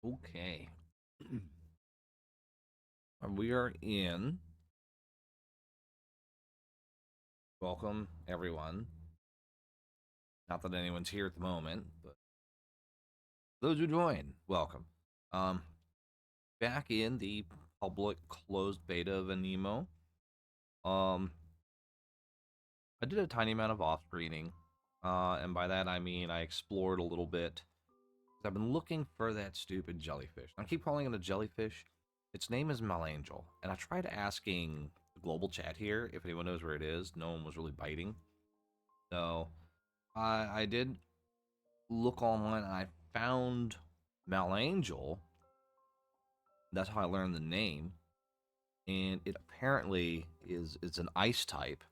Okay. We are in. Welcome, everyone. Not that anyone's here at the moment, but those who join, welcome. Um, Back in the public closed beta of Animo. Um, I did a tiny amount of off-screening, and by that I mean I explored a little bit. I've been looking for that stupid jellyfish. I keep calling it a jellyfish. Its name is Malangel, and I tried asking the global chat here if anyone knows where it is. No one was really biting. So I did look online and I found Malangel. That's how I learned the name. And it apparently is it's an ice type.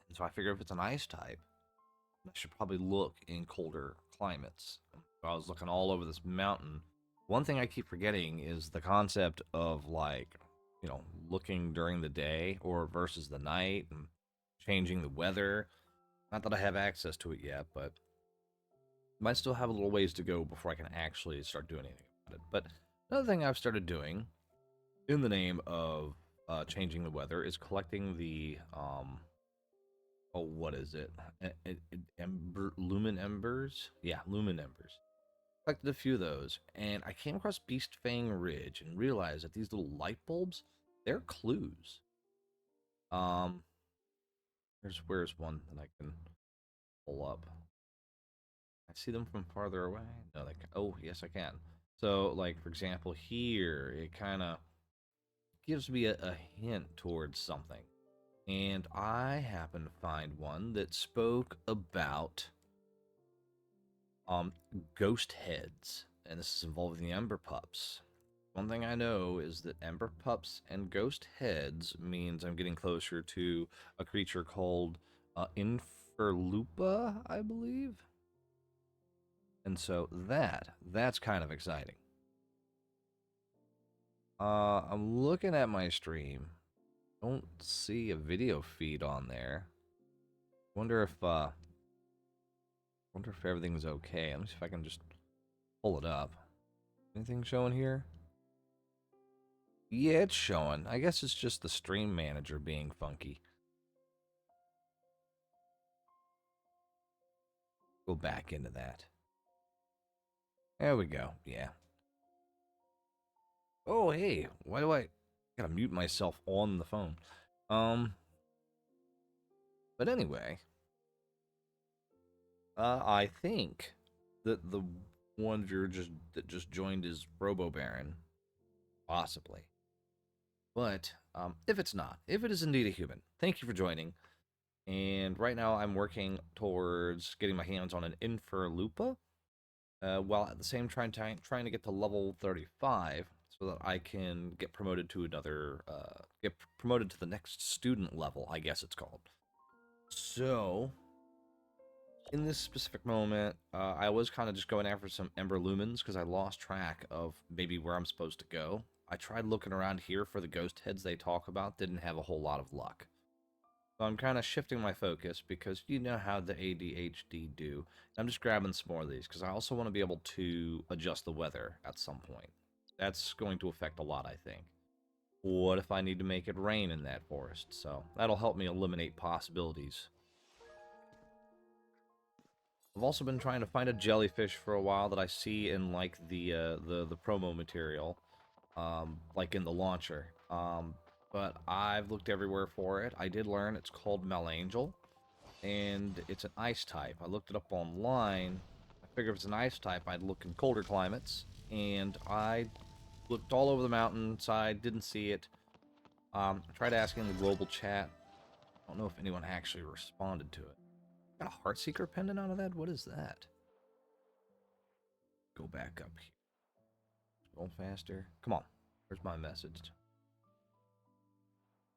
And so I figure if it's an ice type, I should probably look in colder climates. So I was looking all over this mountain. One thing I keep forgetting is the concept of looking during the day or versus the night and changing the weather. Not that I have access to it yet, but might still have a little ways to go before I can actually start doing anything about it. But another thing I've started doing in the name of changing the weather is collecting the what is it? Lumen embers? Yeah, lumen embers. Collected a few of those, and I came across Beast Fang Ridge and realized that these little light bulbs, they're clues. Um, where's one that I can pull up? I see them from farther away. No, oh yes, I can. So, like for example, here it kind of gives me a hint towards something, and I happen to find one that spoke about um ghost heads, and this is involving the Ember Pups. One thing I know is that Ember Pups and ghost heads means I'm getting closer to a creature called Inferlupa, I believe. And so that's kind of exciting. I'm looking at my stream. Don't see a video feed on there. Wonder if everything's okay. Let me see if I can just pull it up. Anything showing here? Yeah, it's showing. I guess it's just the stream manager being funky. Go back into that. There we go. Yeah. Oh, hey. Why do I gotta mute myself on the phone? Um, but anyway, I think that the one that just joined is Robo Baron, possibly. But if it's not, if it is indeed a human, thank you for joining. And right now I'm working towards getting my hands on an Inferlupa, while at the same time trying to get to level 35 so that I can get promoted to get promoted to the next student level, I guess it's called. So, in this specific moment, I was kind of just going after some Ember Lumens because I lost track of maybe where I'm supposed to go. I tried looking around here for the ghost heads they talk about, didn't have a whole lot of luck. So I'm kind of shifting my focus because you know how the ADHD do. I'm just grabbing some more of these because I also want to be able to adjust the weather at some point. That's going to affect a lot, I think. What if I need to make it rain in that forest? So that'll help me eliminate possibilities. I've also been trying to find a jellyfish for a while that I see in like the promo material, like in the launcher. But I've looked everywhere for it. I did learn it's called Malangel, and it's an ice type. I looked it up online. I figured if it's an ice type, I'd look in colder climates, and I looked all over the mountainside, didn't see it. I tried asking the global chat. I don't know if anyone actually responded to it. Got a Heartseeker pendant out of that? What is that? Go back up here. Scroll faster. Come on. Where's my message?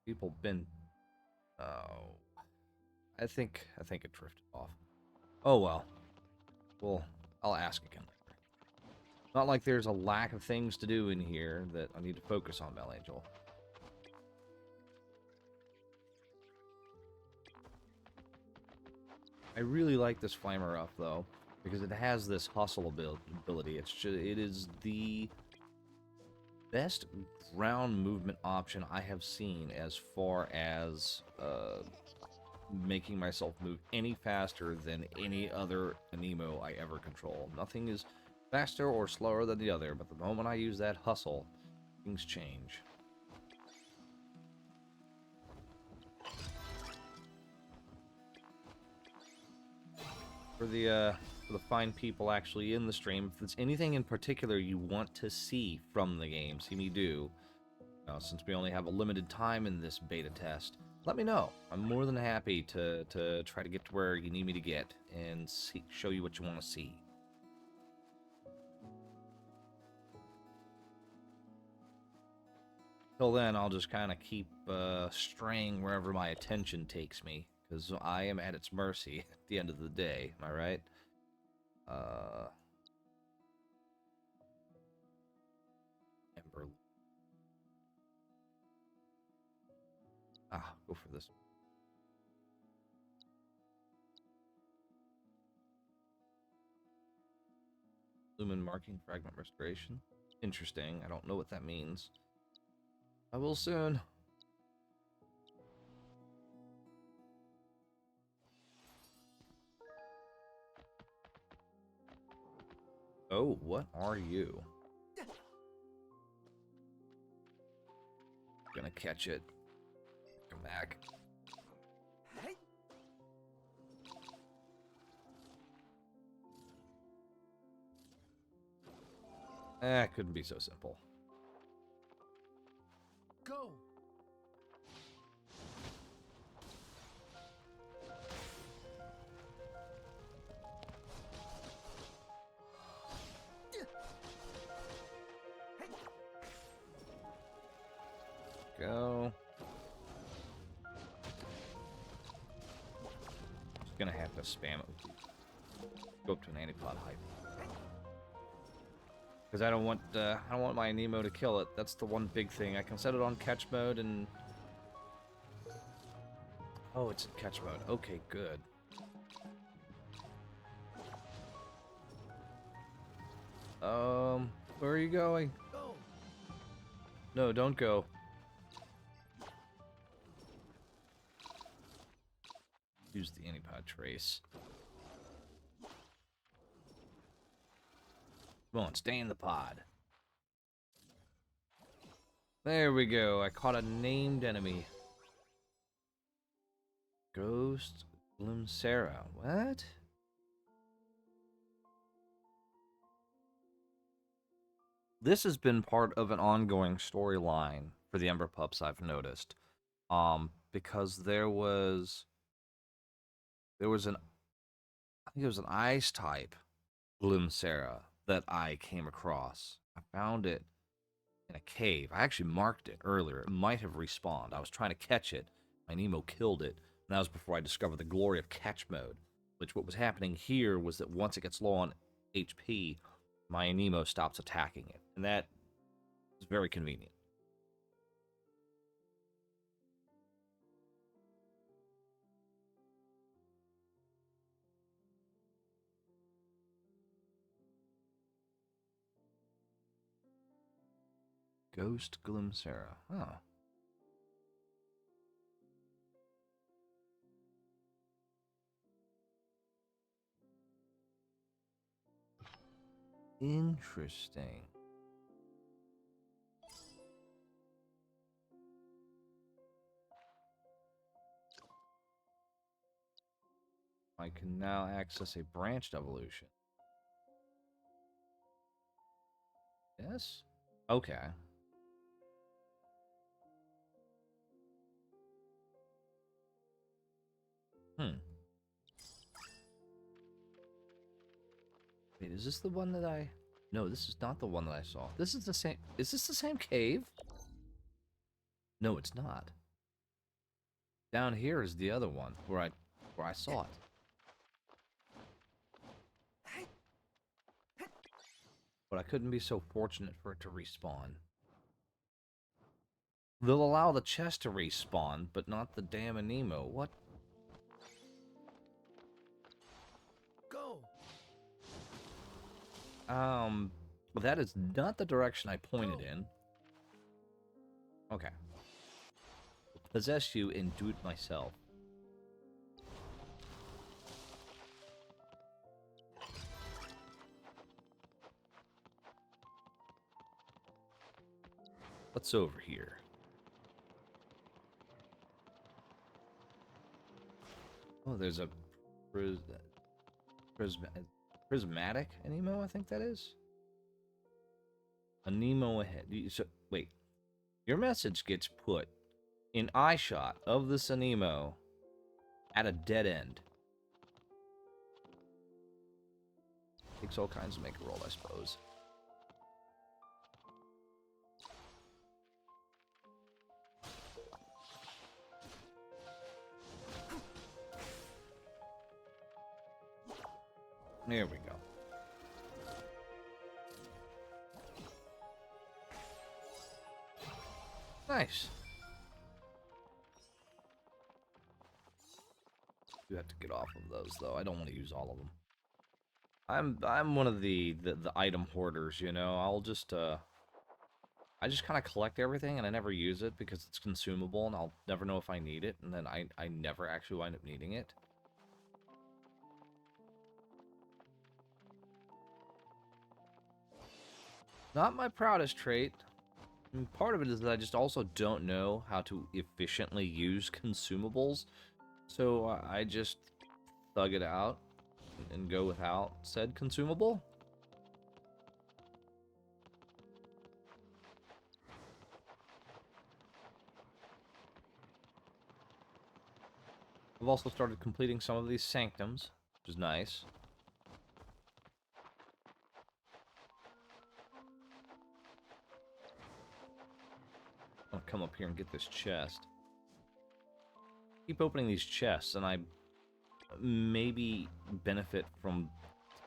People been. Oh, I think it drifted off. Oh well. Well, I'll ask again later. Not like there's a lack of things to do in here that I need to focus on, Angel. I really like this Flamer up, though. because it has this hustle ability. It is the best ground movement option I have seen as far as making myself move any faster than any other Aniimo I ever control. Nothing is faster or slower than the other, but the moment I use that hustle, things change. For the fine people actually in the stream, if there's anything in particular you want to see from the game, see me do, since we only have a limited time in this beta test, let me know. I'm more than happy to try to get to where you need me to get and show you what you want to see. Till then, I'll just kind of keep straying wherever my attention takes me, because I am at its mercy at the end of the day. Am I right? Ember. Go for this. Lumen marking fragment restoration. Interesting. I don't know what that means. I will soon. Oh, what are you? Gonna catch it. Come back. It couldn't be so simple. Go. Go. Just gonna have to spam it. Go up to an antipod hype. Because I don't want my Aniimo to kill it. That's the one big thing. I can set it on catch mode and... Oh, it's in catch mode. Okay, good. Where are you going? Go. No, don't go. Use the antipod trace. Come on, stay in the pod. There we go. I caught a named enemy. Ghost Glimsera. What? This has been part of an ongoing storyline for the Ember Pups, I've noticed. Because there was an, I think it was an ice type Glimsera that I came across. I found it in a cave. I actually marked it earlier. It might have respawned. I was trying to catch it. My Nemo killed it. And that was before I discovered the glory of catch mode. Which what was happening here was that once it gets low on HP, my Nemo stops attacking it. And that is very convenient. Ghost Glimsera. Oh. Interesting. I can now access a branched evolution. Yes? Okay. Hmm. Wait, is this the one that I... No, this is not the one that I saw. This is the same... Is this the same cave? No, it's not. Down here is the other one, where I saw it. But I couldn't be so fortunate for it to respawn. They'll allow the chest to respawn, but not the damn Aniimo. What? Go. Well, that is not the direction I pointed in. Okay. Possess you and do it myself. What's over here? Oh, there's a prismatic Aniimo, I think that is. Aniimo ahead. So, wait. Your message gets put in eye shot of this Aniimo at a dead end. Takes all kinds to make a roll, I suppose. There we go. Nice. You have to get off of those, though. I don't want to use all of them. I'm one of the item hoarders, you know. I just kind of collect everything and I never use it because it's consumable and I'll never know if I need it, and then I never actually wind up needing it. Not my proudest trait. And part of it is that I just also don't know how to efficiently use consumables, so I just thug it out and go without said consumable. I've also started completing some of these sanctums, which is nice. I'll come up here and get this chest. Keep opening these chests, and I maybe benefit from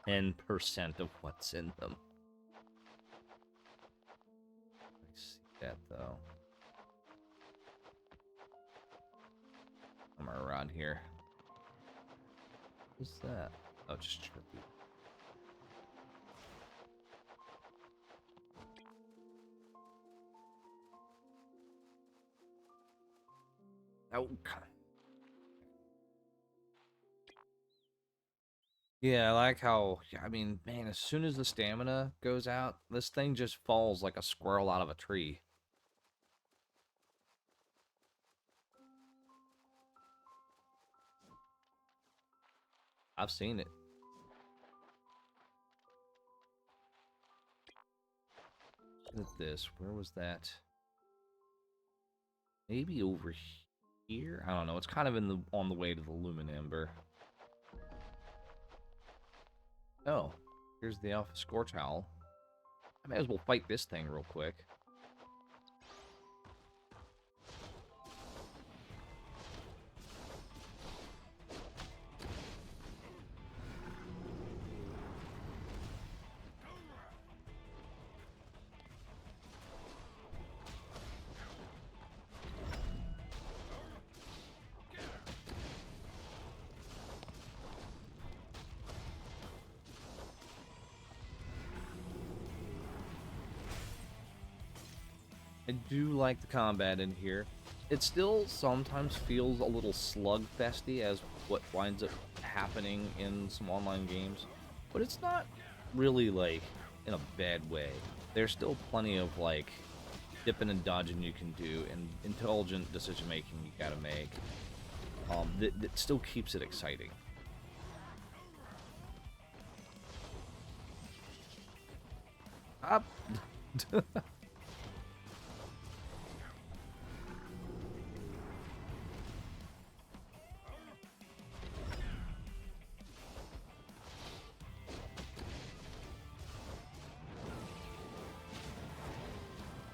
10% of what's in them. I see that, though. Somewhere around here. What's that? Oh, just Chirpy. Oh, God. Yeah, I like how, I mean, man, as soon as the stamina goes out, this thing just falls like a squirrel out of a tree. I've seen it. Look at this. Where was that? Maybe over here? I don't know. It's kind of on the way to the Lumen Ember. Oh, here's the Alpha Scorch Owl. I may as well fight this thing real quick. I do like the combat in here. It still sometimes feels a little slugfesty as what winds up happening in some online games, but it's not really like in a bad way. There's still plenty of like dipping and dodging you can do and intelligent decision making you gotta make. That still keeps it exciting. Up.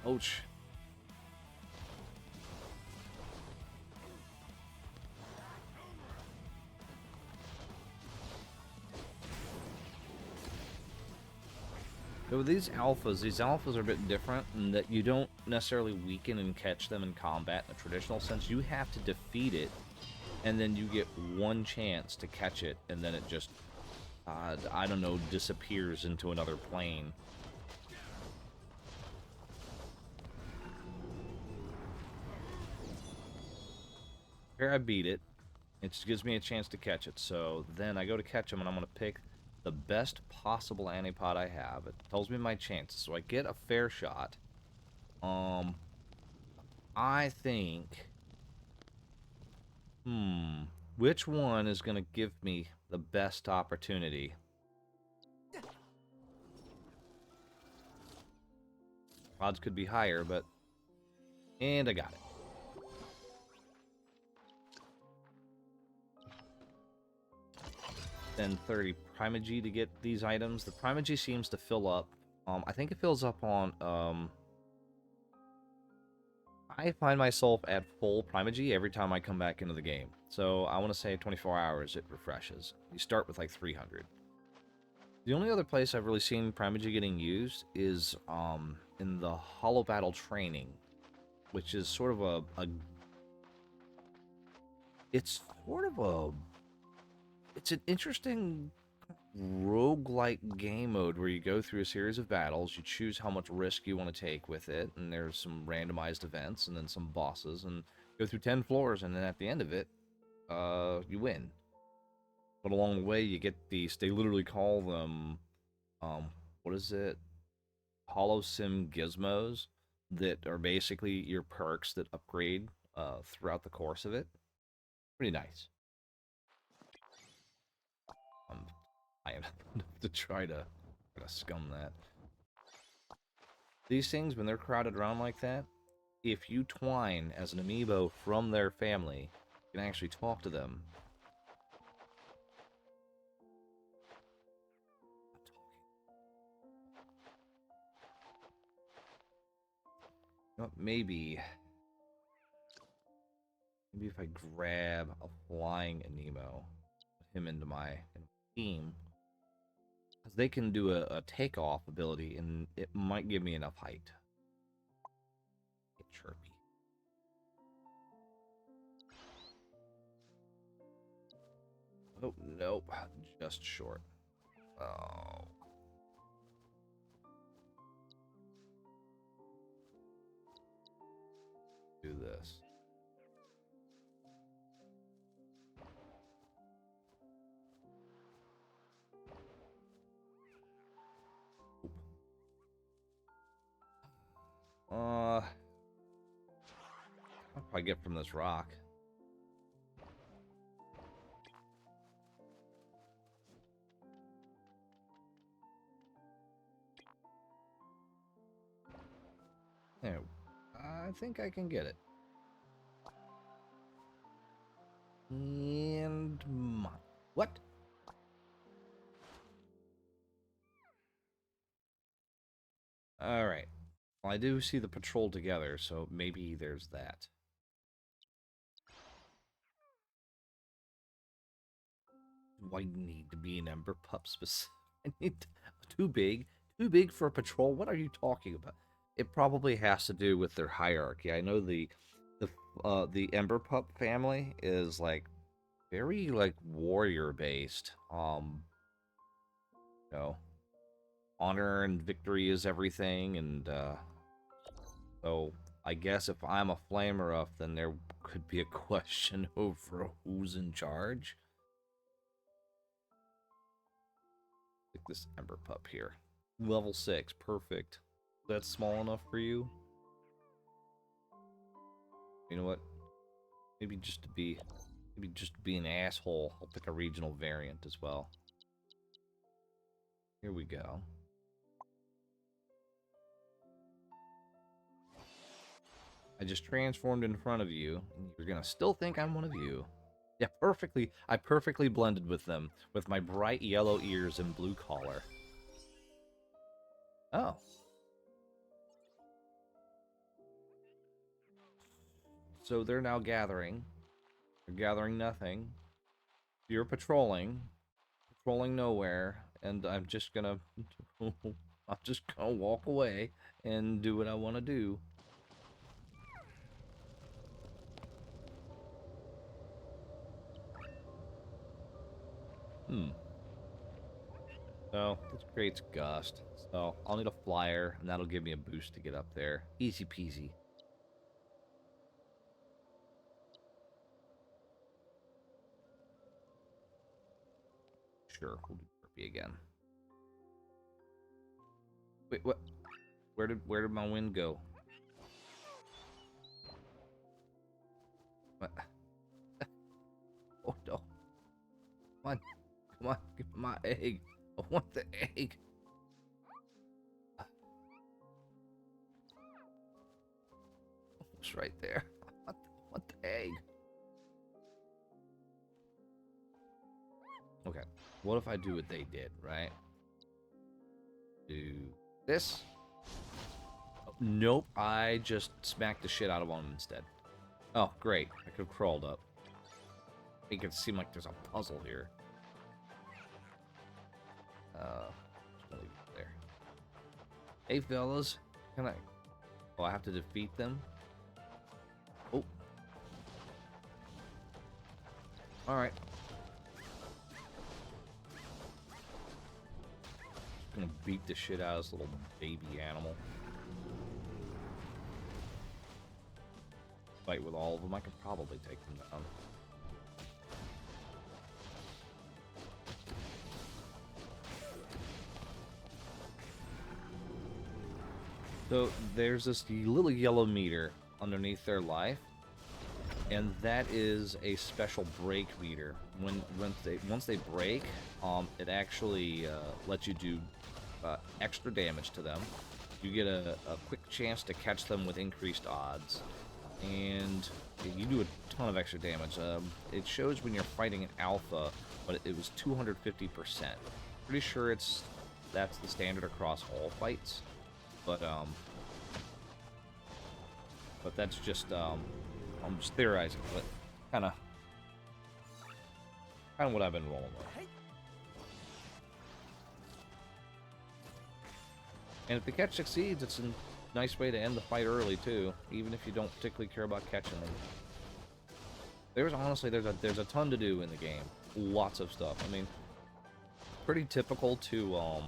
Ouch. So these alphas are a bit different in that you don't necessarily weaken and catch them in combat in a traditional sense. You have to defeat it, and then you get one chance to catch it, and then it just I don't know, disappears into another plane. Here I beat it. It just gives me a chance to catch it. So then I go to catch him, and I'm going to pick the best possible Anipod I have. It tells me my chances, so I get a fair shot. I think... Which one is going to give me the best opportunity? Odds could be higher, but... And I got it. Then 30 Primogy to get these items. The Primogy seems to fill up. I think it fills up on... I find myself at full Primogy every time I come back into the game. So I want to say 24 hours it refreshes. You start with like 300. The only other place I've really seen Primogy getting used is in the Hollow Battle training, which is sort of it's sort of a... It's an interesting roguelike game mode where you go through a series of battles, you choose how much risk you want to take with it, and there's some randomized events and then some bosses, and go through 10 floors, and then at the end of it, you win. But along the way, you get these, they literally call them, what is it? Hollow Sim gizmos that are basically your perks that upgrade throughout the course of it. Pretty nice. I am to try to scum that. These things, when they're crowded around like that, if you twine as an amiibo from their family, you can actually talk to them. You know, maybe if I grab a flying Aniimo, put him into my team, because they can do a takeoff ability, and it might give me enough height. Get chirpy. Oh, nope. Just short. Oh. Do this. I'll probably get from this rock. There. I think I can get it. And what? All right. Well, I do see the patrol together, so maybe there's that. Do I need to be an Ember Pup specific? I need too big, too big for a patrol. What are you talking about? It probably has to do with their hierarchy. I know the Ember Pup family is like very like warrior based. You know, honor and victory is everything, and so I guess if I'm a flamer up, then there could be a question over who's in charge. Like this Ember Pup here. Level 6, perfect. That's small enough for you? You know what? Maybe just to be an asshole, I'll pick a regional variant as well. Here we go. I just transformed in front of you, and you're gonna still think I'm one of you. Yeah, perfectly. I perfectly blended with them, with my bright yellow ears and blue collar. Oh. So they're now gathering. They're gathering nothing. You're patrolling nowhere, and I'm just gonna... I'm just gonna walk away and do what I want to do. So this creates gust. So I'll need a flyer, and that'll give me a boost to get up there. Easy peasy. Sure, we'll do burpee again. Wait, what? Where did my wind go? What? Oh no! Come on, come on, give me my egg. I want the egg. It's right there. I want the egg. Okay. What if I do what they did, right? Do this. Oh, nope. I just smacked the shit out of them instead. Oh, great. I could have crawled up. Make it seem like there's a puzzle here. Just gonna leave it there. Hey, fellas. Can I... Oh, I have to defeat them? Oh. Alright. Gonna beat the shit out of this little baby animal. Fight with all of them, I could probably take them down. So there's this little yellow meter underneath their life, and that is a special break meter. Once they break, it actually lets you do extra damage to them. You get a quick chance to catch them with increased odds, and you do a ton of extra damage. It shows when you're fighting an alpha, but it was 250%. Pretty sure that's the standard across all fights, but that's just I'm just theorizing, but kind of what I've been rolling with. And if the catch succeeds, it's a nice way to end the fight early too, even if you don't particularly care about catching them. There's a ton to do in the game, lots of stuff. I mean, pretty typical to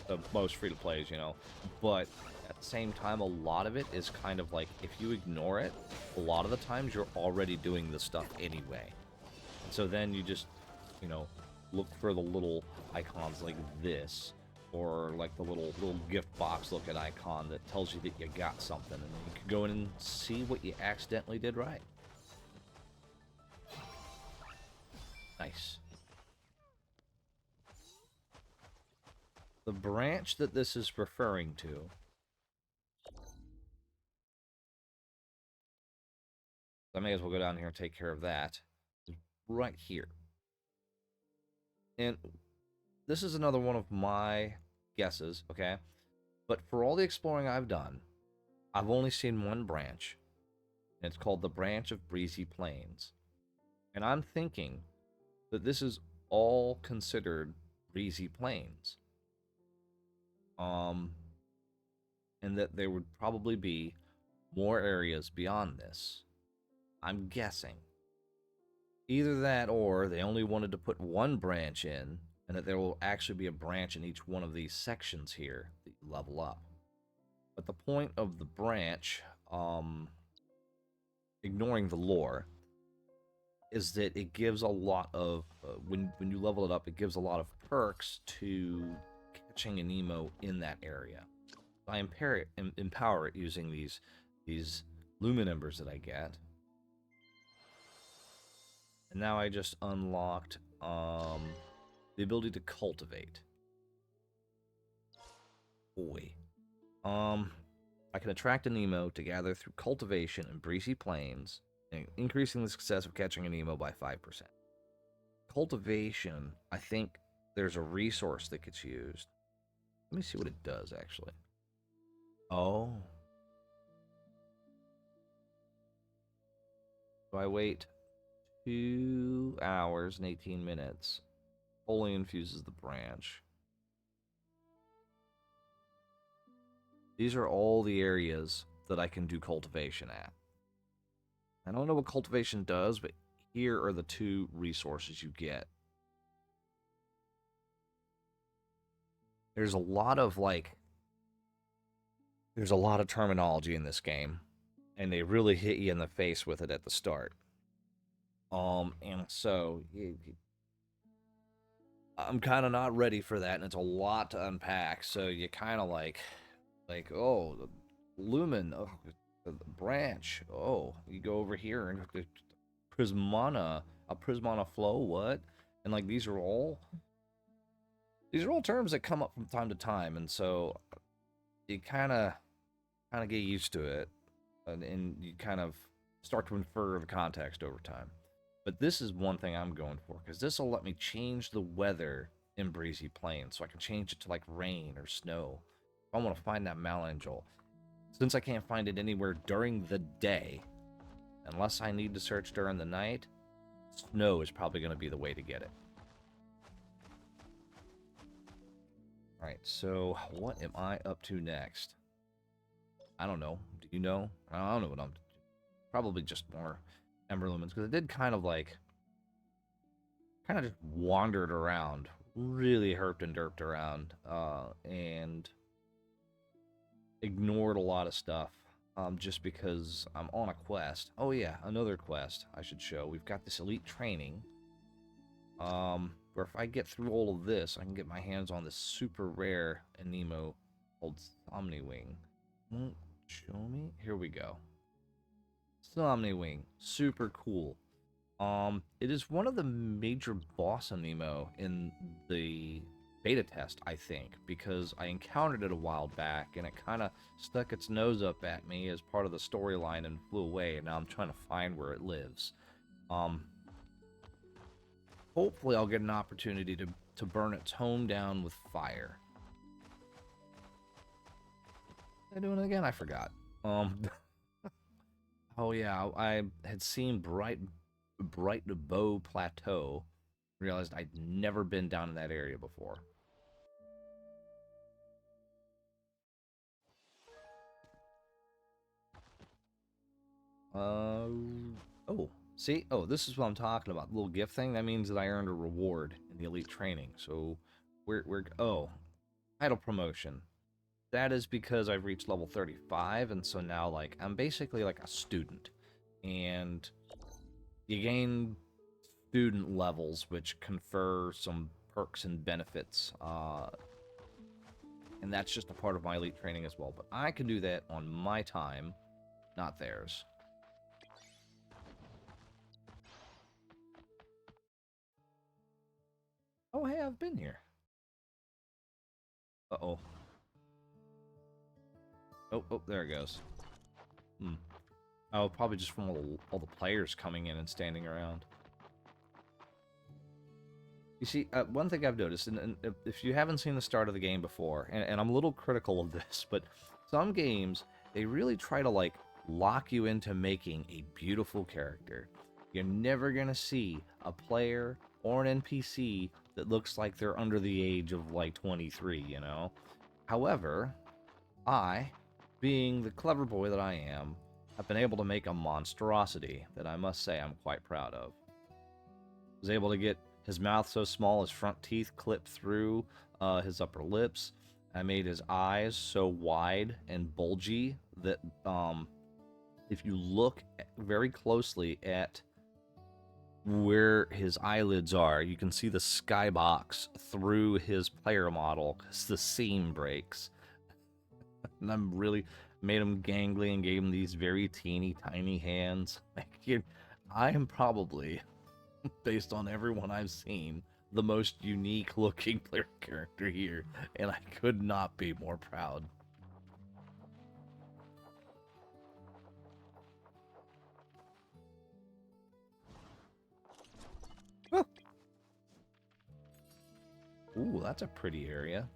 the most free-to-plays, you know, but at the same time, a lot of it is kind of like, if you ignore it, a lot of the times you're already doing the stuff anyway. And so then you just, you know, look for the little icons like this, or like the little gift box looking icon that tells you that you got something, and you can go in and see what you accidentally did right. Nice. The branch that this is referring to, I may as well go down here and take care of that, right here. And this is another one of my guesses, okay? But for all the exploring I've done, I've only seen one branch, and it's called the Branch of Breezy Plains. And I'm thinking that this is all considered Breezy Plains. And that there would probably be more areas beyond this. I'm guessing. Either that, or they only wanted to put one branch in, and that there will actually be a branch in each one of these sections here that you level up. But the point of the branch, ignoring the lore, is that it gives a lot of, when you level it up, it gives a lot of perks to catching Aniimo in that area. I empower it using these Lumen Embers that I get. And now I just unlocked the ability to cultivate. Boy. I can attract Aniimo to gather through cultivation in breezy plains, increasing the success of catching Aniimo by 5%. Cultivation, I think there's a resource that gets used. Let me see what it does, actually. Oh. So I wait 2 hours and 18 minutes. Fully infuses the branch. These are all the areas that I can do cultivation at. I don't know what cultivation does, but here are the 2 resources you get. there's a lot of like there's a lot of terminology in this game, and they really hit you in the face with it at the start. And so I'm kind of not ready for that, and it's a lot to unpack. So you kind of oh, the lumen, oh, the branch. Oh, you go over here and the prismana, a prismana flow. What? And like these are all terms that come up from time to time, and so you kind of get used to it, and you kind of start to infer the context over time. But this is one thing I'm going for because this will let me change the weather in Breezy Plains, so I can change it to like rain or snow. If I want to find that Malangel, since I can't find it anywhere during the day, unless I need to search during the night, snow is probably going to be the way to get it. All right, so what am I up to next? I don't know. Do you know? I don't know what I'm. Probably just more Ember Lumens because I did kind of just wandered around, really herped and derped around, and ignored a lot of stuff. Just because I'm on a quest. Oh yeah, another quest I should show. We've got this elite training. Where if I get through all of this, I can get my hands on this super rare Aniimo called Somniwing. Won't show me? Here we go. Somniwing, super cool. It is one of the major boss Aniimo in the beta test, I think, because I encountered it a while back and it kind of stuck its nose up at me as part of the storyline and flew away, and now I'm trying to find where it lives. Um, Hopefully I'll get an opportunity to burn its home down with fire. Did I do it again? I forgot. Um, oh yeah, I had seen Bright Bow Plateau. Realized I'd never been down in that area before. Uh, oh, see? Oh, this is what I'm talking about. The little gift thing. That means that I earned a reward in the elite training. So, oh, title promotion. That is because I've reached level 35, and so now, like, I'm basically like a student. And you gain student levels, which confer some perks and benefits. And that's just a part of my elite training as well. But I can do that on my time, not theirs. Oh, hey, I've been here. Uh-oh. Oh, there it goes. Hmm. Oh, probably just from all the players coming in and standing around. You see, one thing I've noticed, and if you haven't seen the start of the game before, and I'm a little critical of this, but some games, they really try to, like, lock you into making a beautiful character. You're never going to see a player or an NPC that looks like they're under the age of, like, 23, you know? However, I, being the clever boy that I am, have been able to make a monstrosity that I must say I'm quite proud of. Was able to get his mouth so small his front teeth clip through his upper lips. I made his eyes so wide and bulgy that if you look very closely at where his eyelids are, you can see the skybox through his player model because the seam breaks. And I'm really made him gangly and gave him these very teeny tiny hands. I am probably, based on everyone I've seen, the most unique looking player character here, and I could not be more proud. Huh. Ooh, that's a pretty area.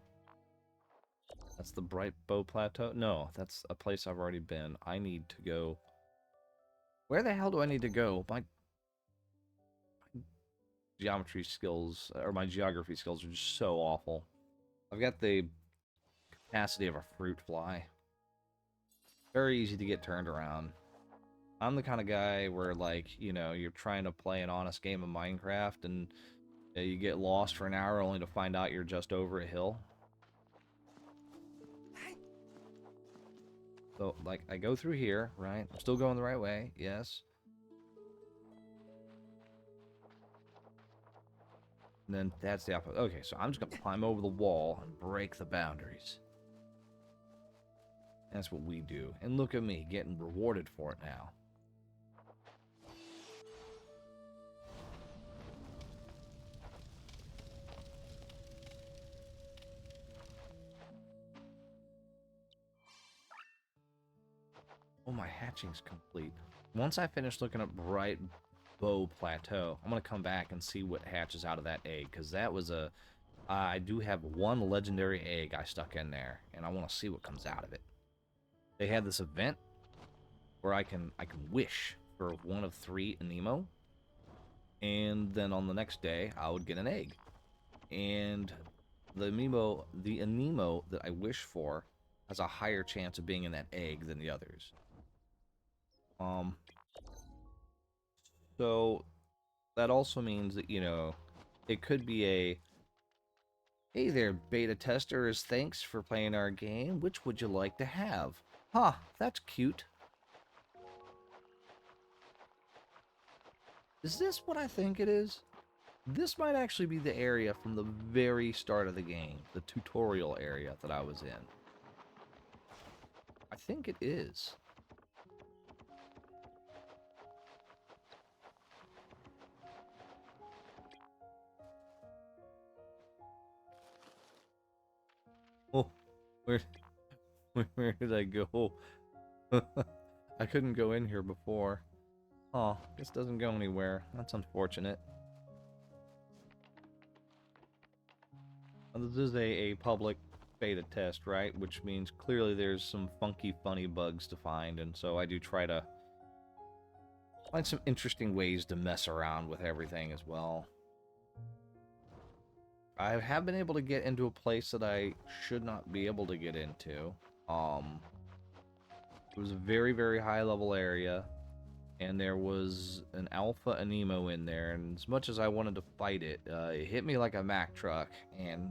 That's the Bright Bow Plateau? No, that's a place I've already been. I need to go. Where the hell do I need to go? My geometry skills, or my geography skills are just so awful. I've got the capacity of a fruit fly. Very easy to get turned around. I'm the kind of guy where, like, you know, you're trying to play an honest game of Minecraft and you get lost for an hour only to find out you're just over a hill. So, like, I go through here, right? I'm still going the right way, yes. And then that's the opposite. Okay, so I'm just gonna climb over the wall and break the boundaries. That's what we do. And look at me, getting rewarded for it now. Oh, my hatching's complete. Once I finish looking up Bright Bow Plateau, I'm going to come back and see what hatches out of that egg, because that was a... I do have one legendary egg I stuck in there, and I want to see what comes out of it. They had this event where I can wish for one of 3 Aniimo, and then on the next day, I would get an egg. And the Aniimo that I wish for has a higher chance of being in that egg than the others. So that also means that, you know, it could be a, hey there, beta testers, thanks for playing our game. Which would you like to have? Huh, that's cute. Is this what I think it is? This might actually be the area from the very start of the game, the tutorial area that I was in. I think it is. Oh, where, where did I go? I couldn't go in here before. Oh, this doesn't go anywhere. That's unfortunate. This is a public beta test, right? Which means clearly there's some funky, funny bugs to find, and so I do try to find some interesting ways to mess around with everything as well. I have been able to get into a place that I should not be able to get into. It was a very, very high level area, and there was an alpha Aniimo in there, and as much as I wanted to fight it, it hit me like a Mack truck, and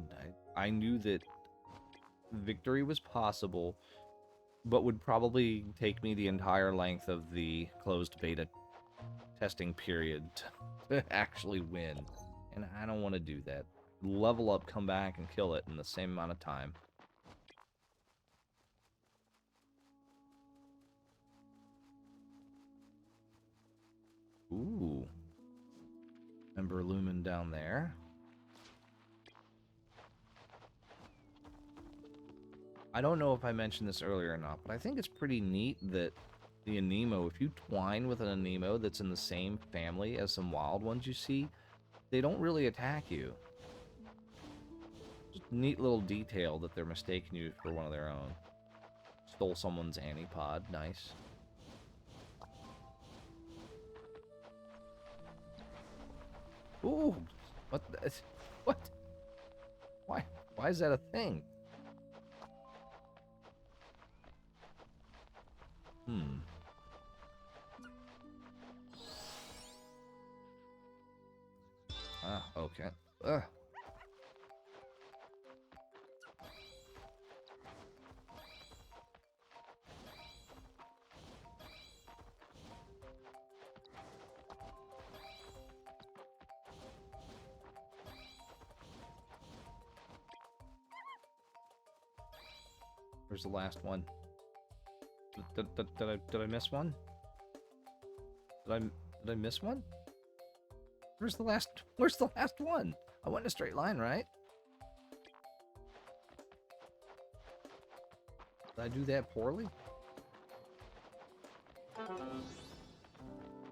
I knew that victory was possible, but would probably take me the entire length of the closed beta testing period to actually win, and I don't want to do that. Level up, come back, and kill it in the same amount of time. Ooh. Ember Lumen down there. I don't know if I mentioned this earlier or not, but I think it's pretty neat that the Aniimo, if you twine with an Aniimo that's in the same family as some wild ones you see, they don't really attack you. Just a neat little detail that they're mistaking you for one of their own. Stole someone's Antipod. Nice. Ooh! What the... What? Why? Why is that a thing? Ah, okay. Ugh. Where's the last one? Did I miss one? Did I miss one? Where's the last one? I went in a straight line, right? Did I do that poorly?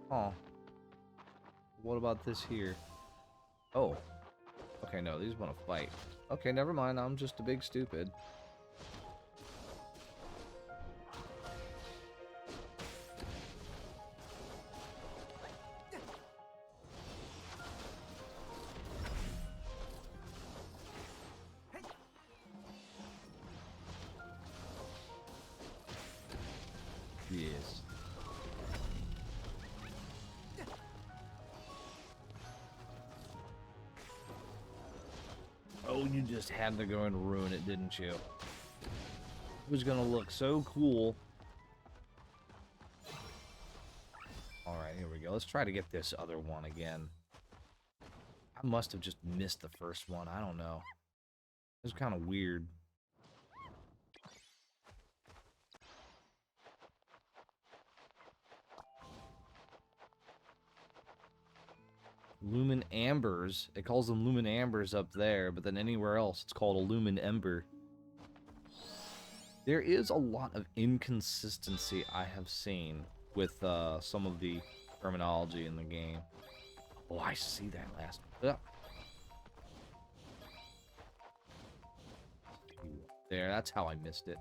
Oh. What about this here? Oh. Okay, no, these want to fight. Okay, never mind. I'm just a big stupid. Yes. Oh, you just had to go and ruin it, didn't you? It was gonna look so cool Alright, here we go. Let's try to get this other one again. I must have just missed the first one. I don't know. It was kind of weird. Lumen Ambers. It calls them Lumen Ambers up there, but then anywhere else it's called a Lumen Ember. There is a lot of inconsistency I have seen with some of the terminology in the game. Oh, I see that last. There, that's how I missed it.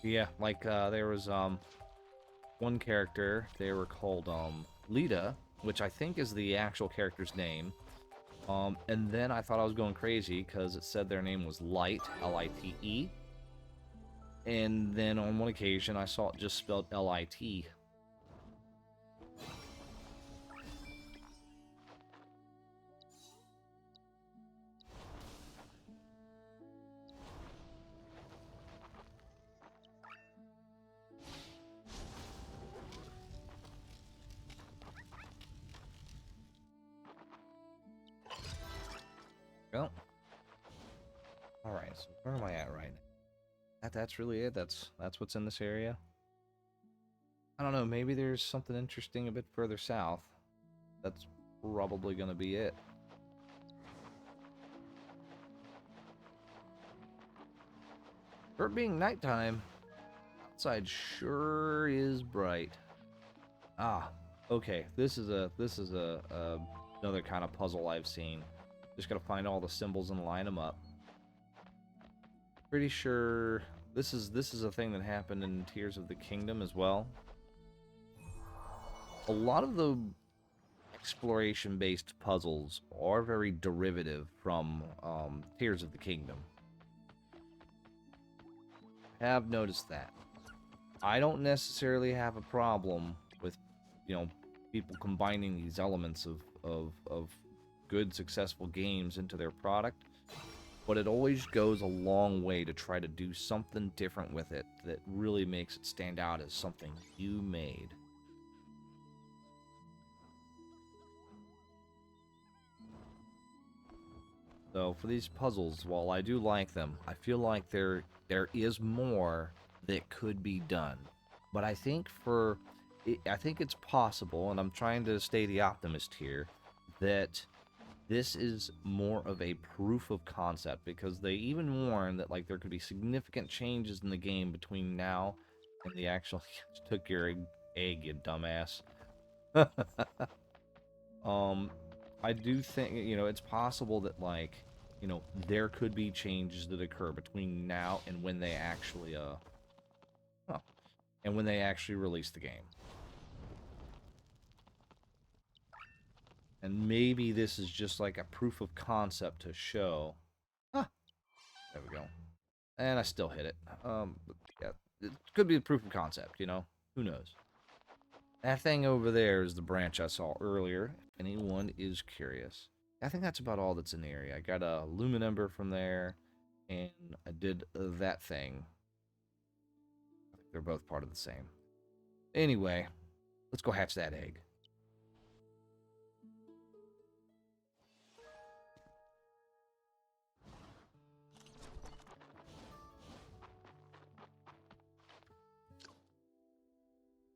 Yeah, like there was one character. They were called Lita, which I think is the actual character's name. And then I thought I was going crazy because it said their name was Light, L-I-T-E. And then on one occasion, I saw it just spelled L-I-T. Well, all right. So where am I at right now? That's really it. That's what's in this area. I don't know. Maybe there's something interesting a bit further south. That's probably gonna be it. For it being nighttime, outside sure is bright. Ah, okay. This is another kind of puzzle I've seen. Just gotta find all the symbols and line them up. Pretty sure this is a thing that happened in Tears of the Kingdom as well. A lot of the exploration-based puzzles are very derivative from Tears of the Kingdom. Have noticed that. I don't necessarily have a problem with, you know, people combining these elements of good, successful games into their product, but it always goes a long way to try to do something different with it that really makes it stand out as something you made. So for these puzzles, while I do like them, I feel like there is more that could be done. But I think I think it's possible, and I'm trying to stay the optimist here, that this is more of a proof of concept, because they even warn that like there could be significant changes in the game between now and the actual took your egg, you dumbass. I do think, you know, it's possible that, like, you know, there could be changes that occur between now and when they actually, and when they actually release the game. And maybe this is just like a proof of concept to show. Huh, there we go. And I still hit it. Yeah, it could be a proof of concept, you know? Who knows? That thing over there is the branch I saw earlier, if anyone is curious. I think that's about all that's in the area. I got a Lumen Ember from there, and I did that thing. I think they're both part of the same. Anyway, let's go hatch that egg.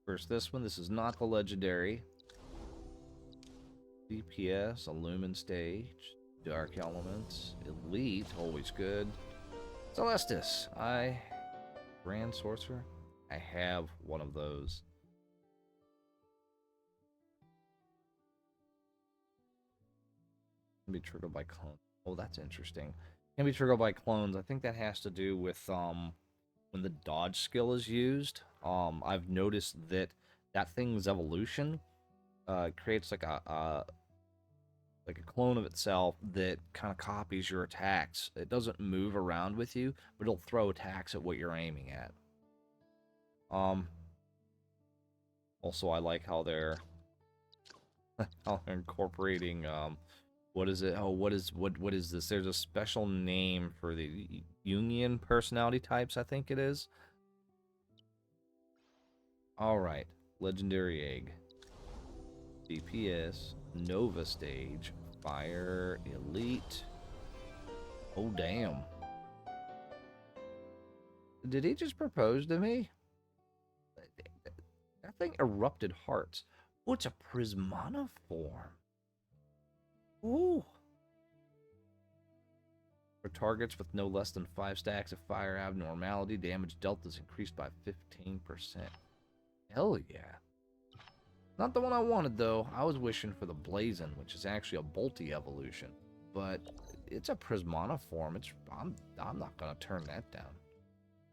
First, this one. This is not the legendary. DPS, a Lumen Stage, Dark Elements, Elite, always good. Celestis, Grand Sorcerer, I have one of those. Can be triggered by clones. Oh, that's interesting. Can be triggered by clones. I think that has to do with when the dodge skill is used. I've noticed that that thing's evolution creates like a clone of itself that kind of copies your attacks. It doesn't move around with you, but it'll throw attacks at what you're aiming at. Also, I like how they're incorporating what is it? Oh, what is this? There's a special name for the Jungian personality types, I think it is. All right, legendary egg. DPS, Nova Stage, Fire, Elite. Oh, damn. Did he just propose to me? That thing erupted hearts. Oh, it's a Prismana form. Ooh. For targets with no less than 5 stacks of fire abnormality, damage dealt is increased by 15%. Hell yeah. Not the one I wanted, though. I was wishing for the Blazon, which is actually a Bolty evolution. But it's a Prismana form. I'm not going to turn that down.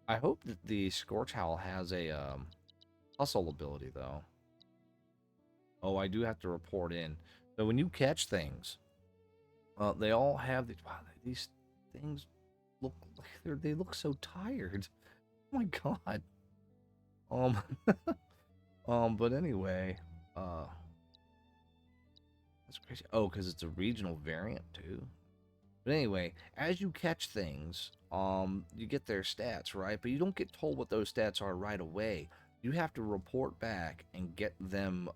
I hope that the Scorch Howl has a hustle ability, though. Oh, I do have to report in. So when you catch things, they all have these. Wow, these things look like they look so tired. Oh my god. Um, but anyway, uh, that's crazy. Oh, because it's a regional variant too. But anyway, as you catch things, you get their stats, right? But you don't get told what those stats are right away. You have to report back and get them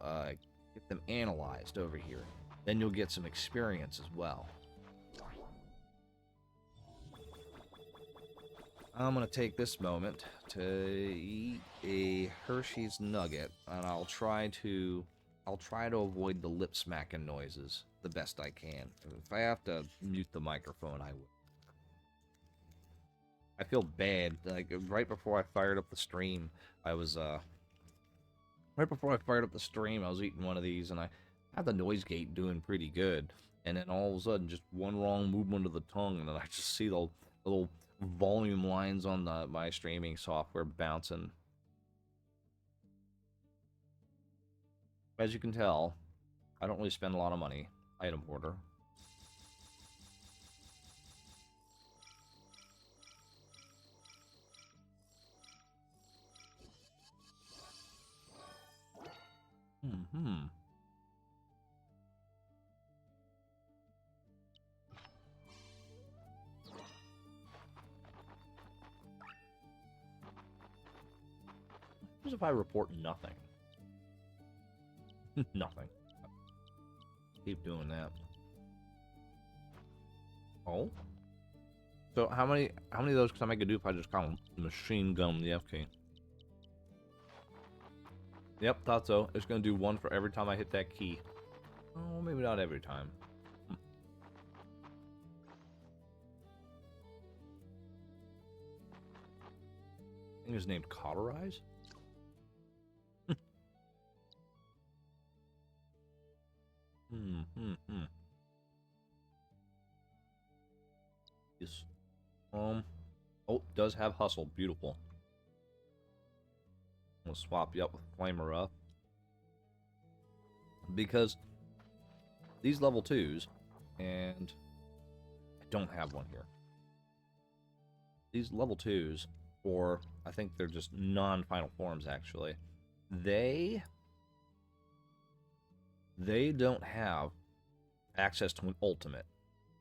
analyzed over here. Then you'll get some experience as well. I'm gonna take this moment to eat a Hershey's nugget, and I'll try to avoid the lip smacking noises the best I can. If I have to mute the microphone, I will. I feel bad. Like right before I fired up the stream, I was right before I fired up the stream, I was eating one of these, and I had the noise gate doing pretty good, and then all of a sudden, just one wrong movement of the tongue, and then I just see the little volume lines on my streaming software bouncing. As you can tell, I don't really spend a lot of money. Item order. Hmm. What if I report nothing? Nothing. Keep doing that. Oh. So how many of those can I make a do if I just kind of machine gun the FK? Yep, thought so. It's gonna do one for every time I hit that key. Oh, maybe not every time. I think it's named Cauterize. Yes. Oh, does have hustle. Beautiful. We'll swap you up with Flamer up. Because these level 2s, and I don't have one here. These level 2s, or I think they're just non-final forms actually, they don't have access to an ultimate.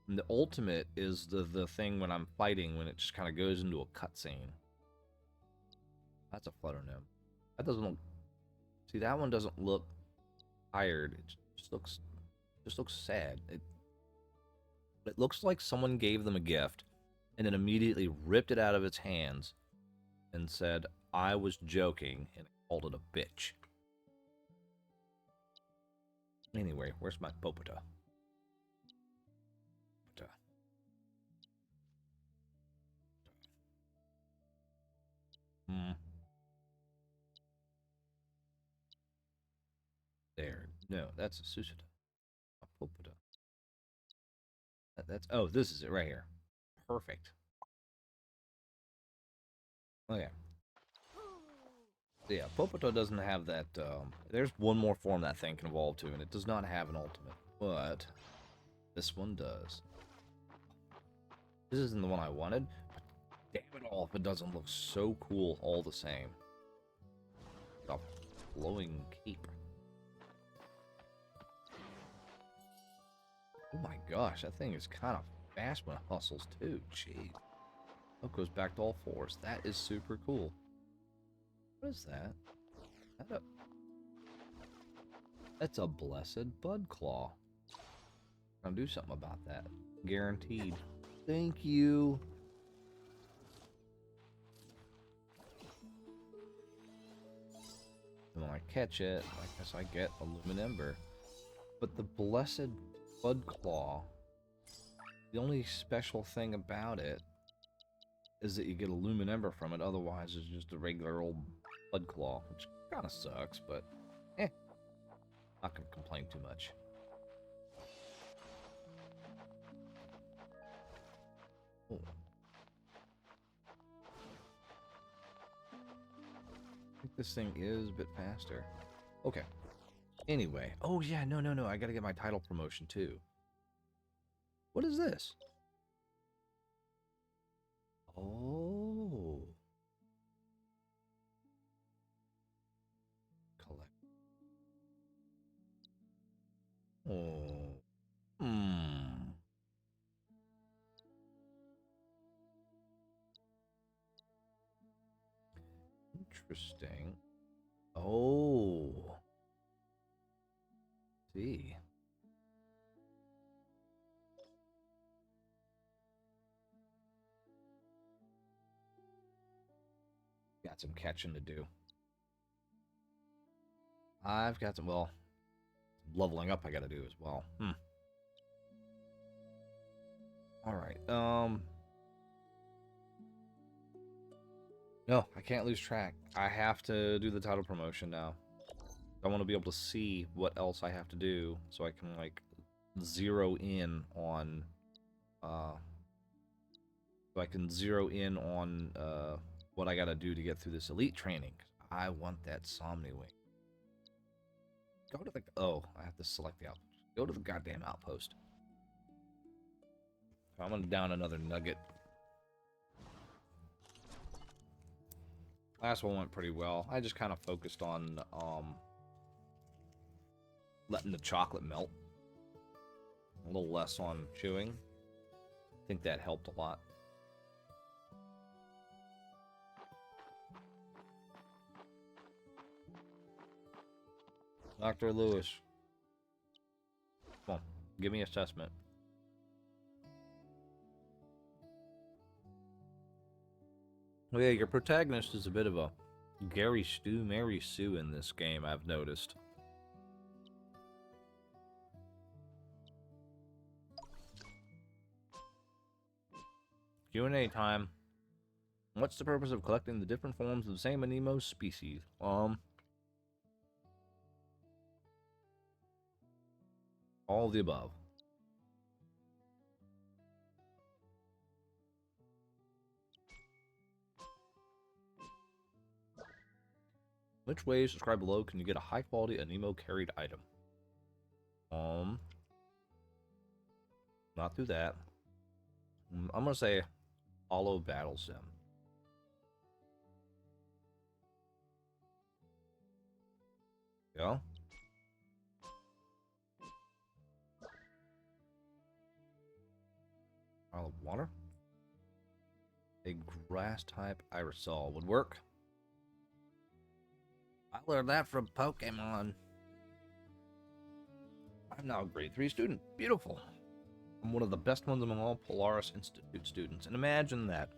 And the ultimate is the thing when I'm fighting, when it just kind of goes into a cutscene. That's a Flutter Gnome. That doesn't look... See, that one doesn't look tired. It just looks sad. It looks like someone gave them a gift and then immediately ripped it out of its hands and said, I was joking, and called it a bitch. Anyway, where's my Popota? There. No, that's a Susita. A Popota. That's... Oh, this is it right here. Perfect. Okay. So yeah, Popota doesn't have that, there's one more form that thing can evolve to, and it does not have an ultimate. But this one does. This isn't the one I wanted, but damn it all if it doesn't look so cool all the same. A flowing cape. Oh my gosh, that thing is kind of fast when it hustles too. Jeez. Oh, it goes back to all fours. That is super cool. What is that? That's a blessed bud claw. I'll do something about that. Guaranteed. Thank you. And when I catch it, I guess I get a Lumen Ember. But the blessed bud claw, the only special thing about it is that you get a Lumen Ember from it. Otherwise, it's just a regular old bud claw, which kind of sucks, but not gonna complain too much. Oh. I think this thing is a bit faster. Okay. Anyway. Oh, yeah. No. I gotta get my title promotion, too. What is this? Oh. Collect. Oh. Hmm. Interesting. Oh. See. Got some catching to do. I've got some, well, leveling up I gotta do as well. Alright, no, I can't lose track. I have to do the title promotion now. I want to be able to see what else I have to do so I can, like, zero in on, what I gotta do to get through this elite training. I want that Somni Wing. Go to the... Oh, I have to select the outpost. Go to the goddamn outpost. I'm gonna down another nugget. Last one went pretty well. I just kind of focused on letting the chocolate melt. A little less on chewing. I think that helped a lot. Dr. Lewis. Come on, give me assessment. Oh yeah, your protagonist is a bit of a Gary Stu, Mary Sue in this game, I've noticed. Q&A time. What's the purpose of collecting the different forms of the same Aniimo species? All of the above. Which ways described below can you get a high quality Aniimo carried item? Not through that. I'm gonna say Hollow Battle Sim. Yeah. Pile of water. A grass type Irisol would work. I learned that from Pokemon. I'm now a grade 3 student. Beautiful. I'm one of the best ones among all Polaris Institute students. And imagine that.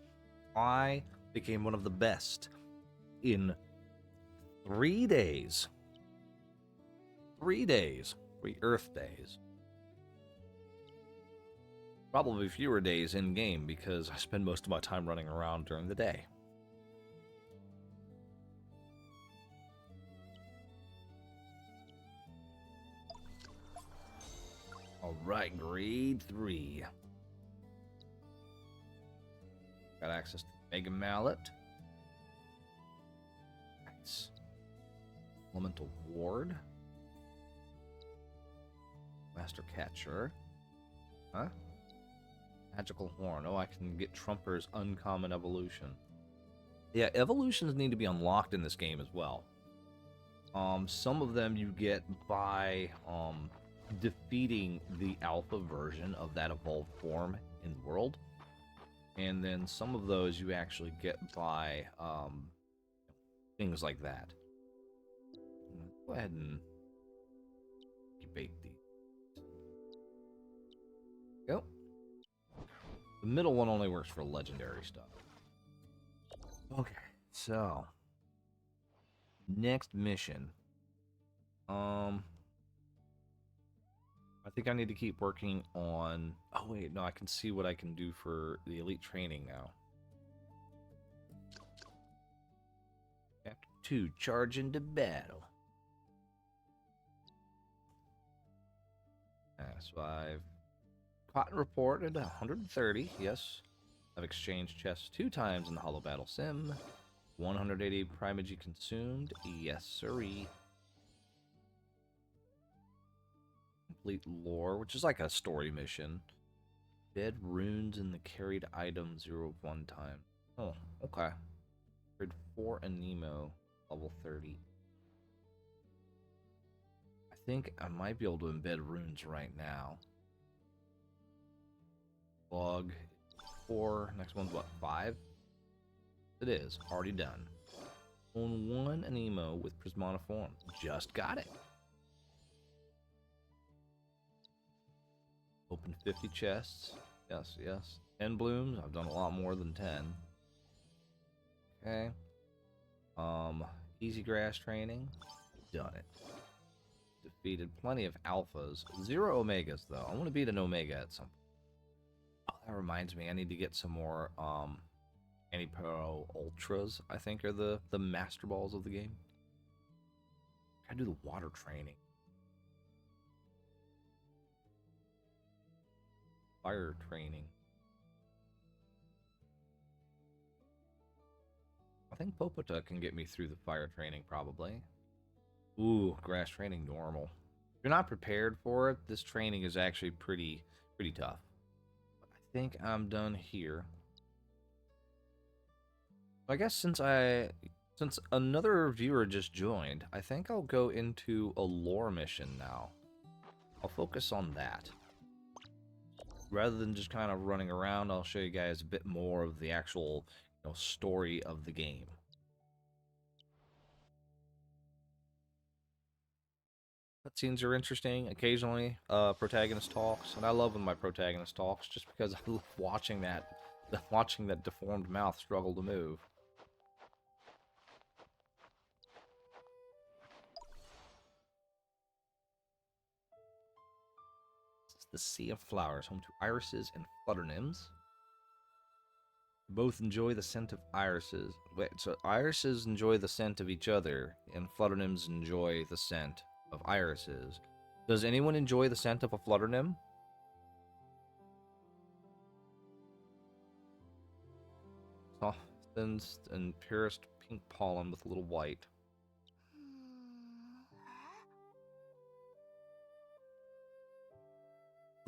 I became one of the best in 3 days. 3 days. 3 Earth days. Probably fewer days in-game because I spend most of my time running around during the day. Alright, grade 3. Got access to Mega Mallet. Nice. Elemental Ward. Master Catcher. Huh? Magical Horn. Oh, I can get Trumper's Uncommon Evolution. Yeah, evolutions need to be unlocked in this game as well. Some of them you get by defeating the alpha version of that evolved form in the world. And then some of those you actually get by things like that. Go ahead and middle one only works for legendary stuff. Okay, so next mission. I think I need to keep working on... Oh, wait, no, I can see what I can do for the elite training now. Chapter 2, Charge into Battle. So I've caught and reported 130, yes. I've exchanged chests 2 times in the Hollow Battle Sim. 180 Primogy consumed, yes sirree. Complete lore, which is like a story mission. Dead runes in the carried item 0 1 time. Oh, okay. Carried 4 Aniimo, level 30. I think I might be able to embed runes right now. Log 4. Next one's what, 5? It is. Already done. Own 1 Aniimo with Prismoniform. Just got it. Open 50 chests. Yes, yes. 10 blooms. I've done a lot more than 10. Okay. Easy grass training. Done it. Defeated plenty of alphas. 0 omegas, though. I want to beat an omega at some point. Oh, that reminds me. I need to get some more, Aniimo Ultras, I think, are the Master Balls of the game. I do the water training. Fire training. I think Popota can get me through the fire training, probably. Ooh, grass training normal. If you're not prepared for it, this training is actually pretty tough. But I think I'm done here. I guess since another viewer just joined, I think I'll go into a lore mission now. I'll focus on that. Rather than just kind of running around, I'll show you guys a bit more of the actual, story of the game. Cutscenes are interesting. Occasionally, protagonist talks, and I love when my protagonist talks, just because I love watching that deformed mouth struggle to move. This is the Sea of Flowers, home to irises and flutter nymphs. Both enjoy the scent of irises. Wait, so irises enjoy the scent of each other, and flutter nymphs enjoy the scent of irises. Does anyone enjoy the scent of a flutter nymph? Softest and purest pink pollen with a little white.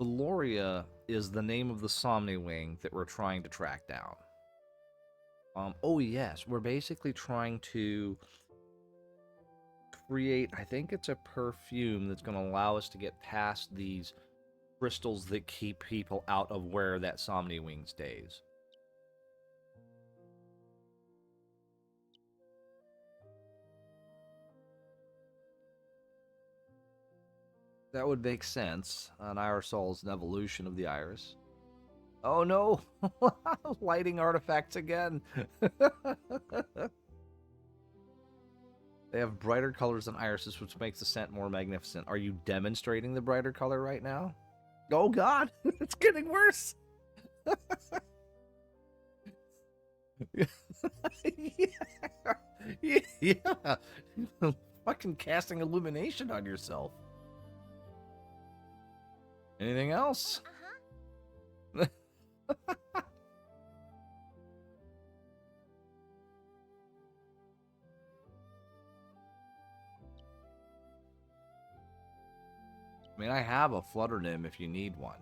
Valoria is the name of the Somniwing that we're trying to track down. Oh yes, we're basically trying to create, I think it's a perfume that's going to allow us to get past these crystals that keep people out of where that Somniwing stays. That would make sense. An Irisol is an evolution of the iris. Oh no! Lighting artifacts again! They have brighter colors than irises, which makes the scent more magnificent. Are you demonstrating the brighter color right now? Oh god! It's getting worse! Yeah. Yeah. Fucking casting illumination on yourself. Anything else? I mean, I have a flutter nymph if you need one.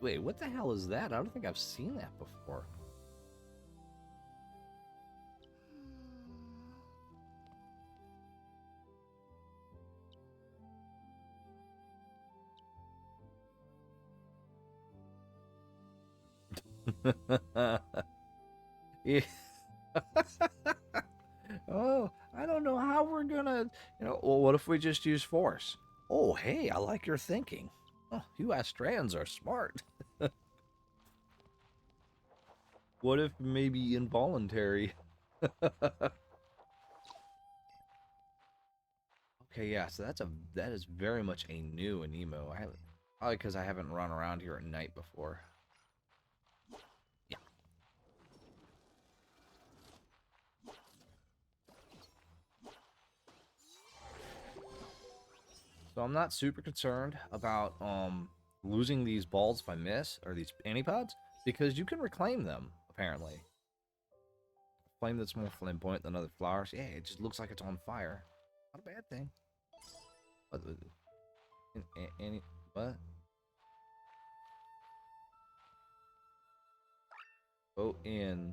Wait, what the hell is that? I don't think I've seen that before. Yeah. Well, what if we just use force? Oh, hey, I like your thinking. Oh, you Astrans are smart. What if maybe involuntary? Okay, yeah, so that is very much a new Aniimo. I haven't probably because I haven't run around here at night before. Yeah. So I'm not super concerned about losing these balls if I miss, or these antipods, because you can reclaim them, apparently. Flame that's more flamboyant than other flowers. Yeah, it just looks like it's on fire. Not a bad thing. What? Any what? Go in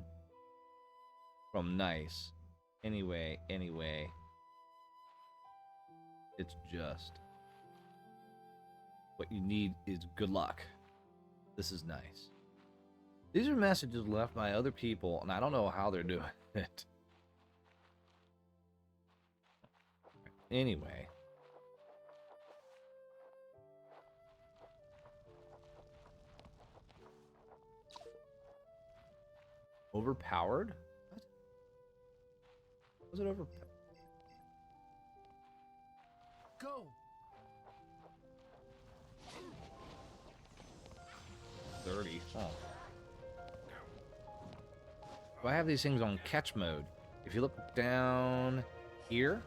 from nice. Anyway. It's just what you need is good luck. This is nice. These are messages left by other people, and I don't know how they're doing it. Anyway. Overpowered? What? Was it overpowered? Go! 30. Oh. So I have these things on catch mode. If you look down here,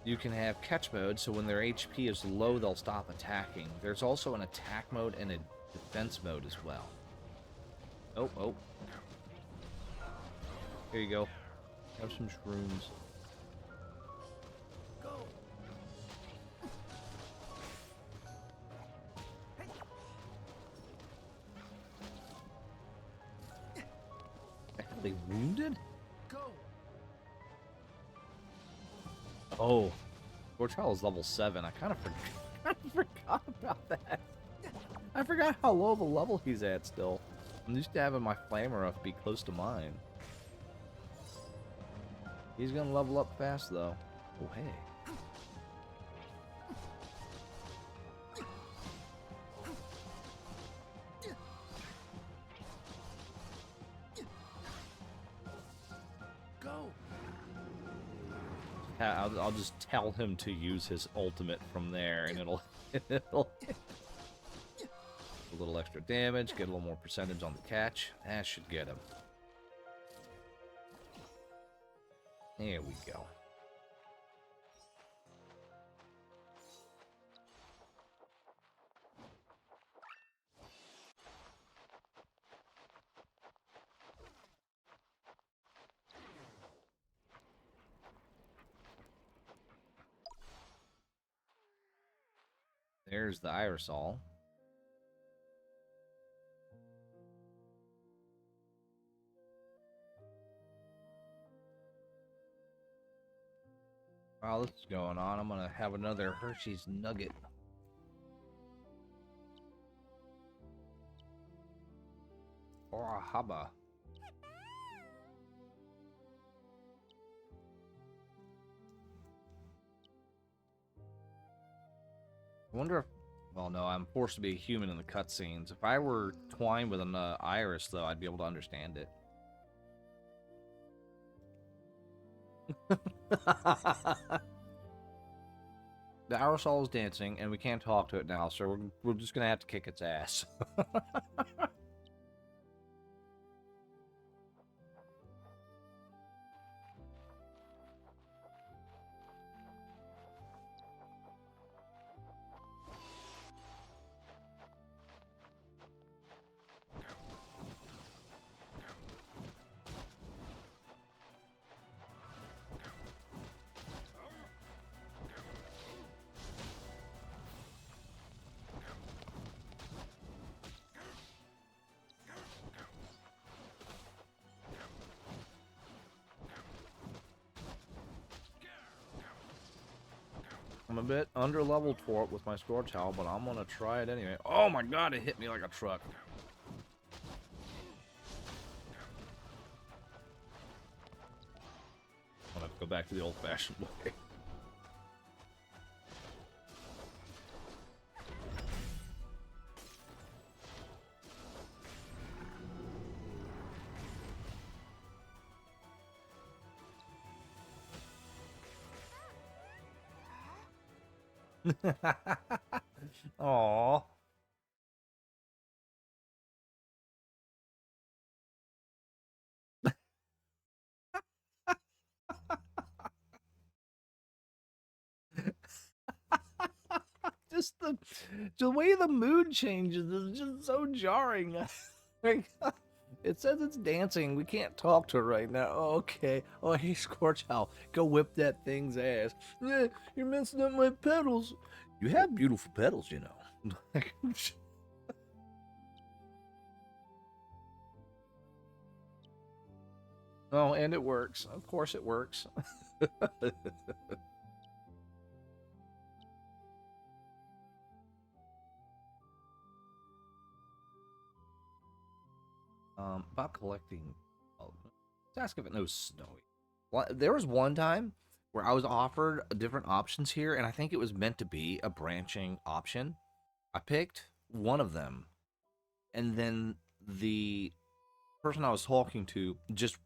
you can have catch mode, so when their HP is low, they'll stop attacking. There's also an attack mode and a defense mode as well. Oh. Here you go. Have some shrooms. Go! Are they wounded? Go! Oh. Gorchal is level 7. I kind of forgot about that. I forgot how low the level he's at still. I'm used to having my flamer up be close to mine. He's gonna level up fast though. Oh hey. Go! I'll just tell him to use his ultimate from there, and it'll a little extra damage, get a little more percentage on the catch. That should get him. There we go. There's the Irisol. While this is going on, I'm gonna have another Hershey's Nugget. Or a hubba. I wonder if... Well, no, I'm forced to be a human in the cutscenes. If I were twined with an iris, though, I'd be able to understand it. The Aerosol is dancing, and we can't talk to it now, so we're just gonna have to kick its ass. I'm a bit under leveled for it with my Scourge Howl, but I'm gonna try it anyway. Oh my god, it hit me like a truck. I'm gonna Go back to the old-fashioned way. Aww. Just the way the mood changes is just so jarring. Like, it says it's dancing. We can't talk to it right now. Oh, okay. Oh, hey, Scorch Owl, go whip that thing's ass. Yeah, you're messing up my pedals. You have beautiful pedals, you know. Oh, and it works. Of course, it works. About collecting. Oh, let's ask if it knows snowy. Well, there was one time where I was offered different options here, and I think it was meant to be a branching option. I picked one of them, and then the person I was talking to just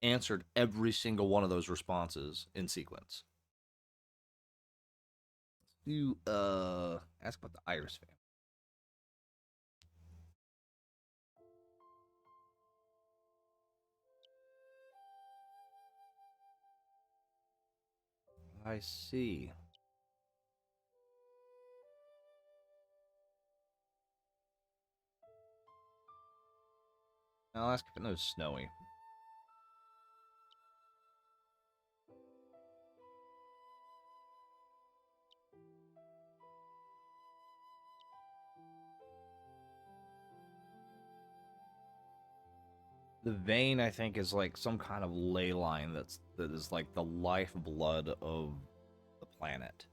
answered every single one of those responses in sequence. You ask about the Iris family. I see. I'll ask if it knows snowy. The vein, I think, is like some kind of ley line that is like the lifeblood of the planet.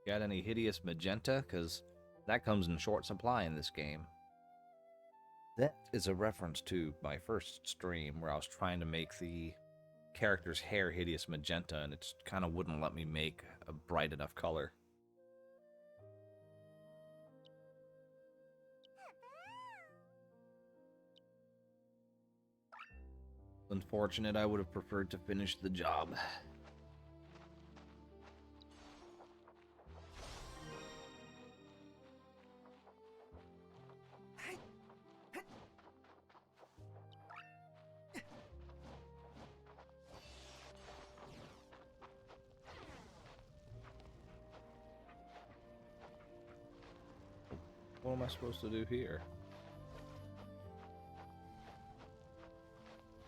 Got any hideous magenta? Because that comes in short supply in this game. That is a reference to my first stream where I was trying to make the character's hair hideous magenta, and it kind of wouldn't let me make a bright enough color. Unfortunate, I would have preferred to finish the job. What am I supposed to do here?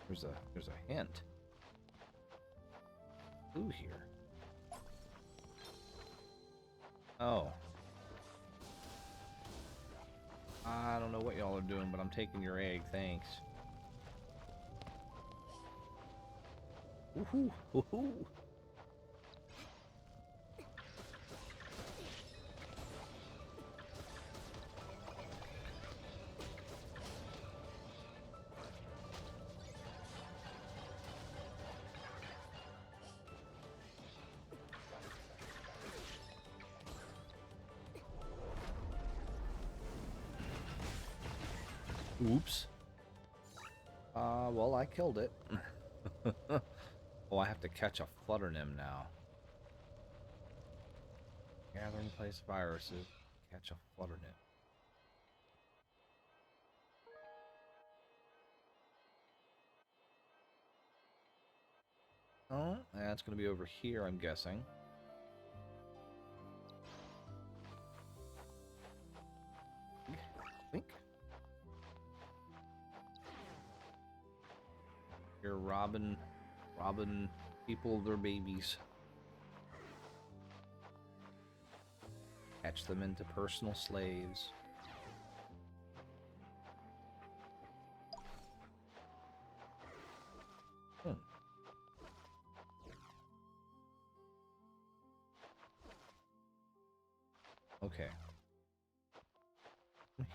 There's a hint. Ooh, here. Oh. I don't know what y'all are doing, but I'm taking your egg, thanks. Woohoo! Woohoo! Oops. Well, I killed it. Oh, I have to catch a flutter nymph now. Gathering place viruses. Catch a flutter nymph. Oh, that's gonna be over here, I'm guessing. Think. You're robbing people their babies. Catch them into personal slaves. Hmm. Okay.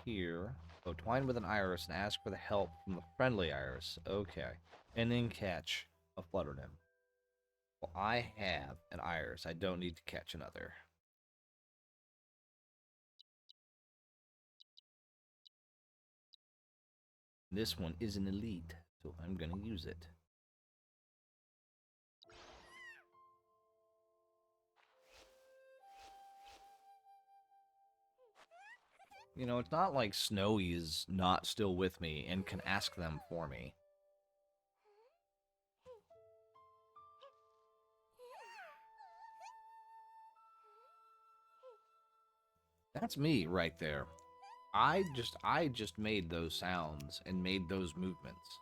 Here. Oh, twine with an iris and ask for the help from the friendly iris. Okay. And then catch a flutter nymph. Well, I have an iris. I don't need to catch another. This one is an elite, so I'm going to use it. You know, it's not like Snowy is not still with me and can ask them for me. That's me right there. I just made those sounds and made those movements.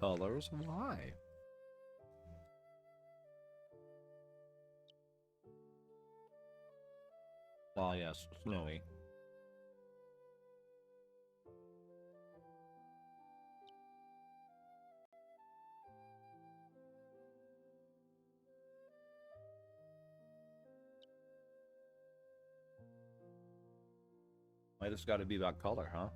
Colors? Why? Well, yes, Snowy. Might just got to be about color, huh?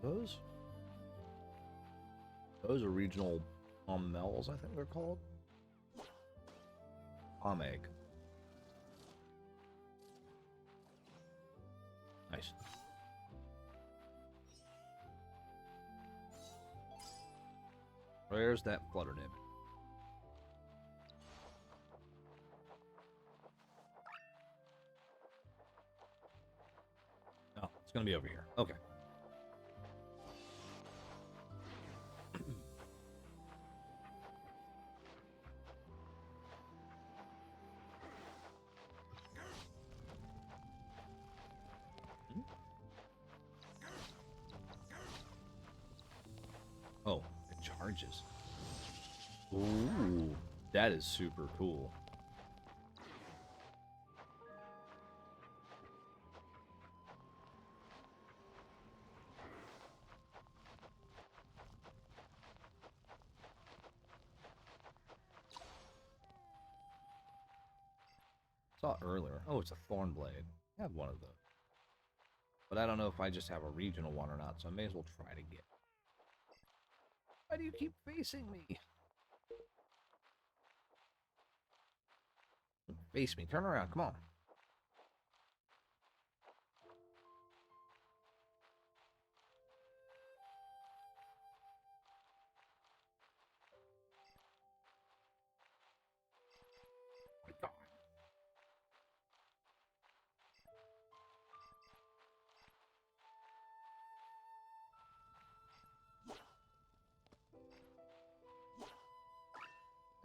Those? Those are regional mells, I think they're called. Egg. Nice. Where's that flutter nymph? Oh, it's gonna be over here. Okay. Oh, it charges. Ooh, that is super cool. Saw it earlier. Oh, it's a thorn blade. I have one of those. But I don't know if I just have a regional one or not, so I may as well try to get. Why do you keep facing me? Face me. Turn around. Come on.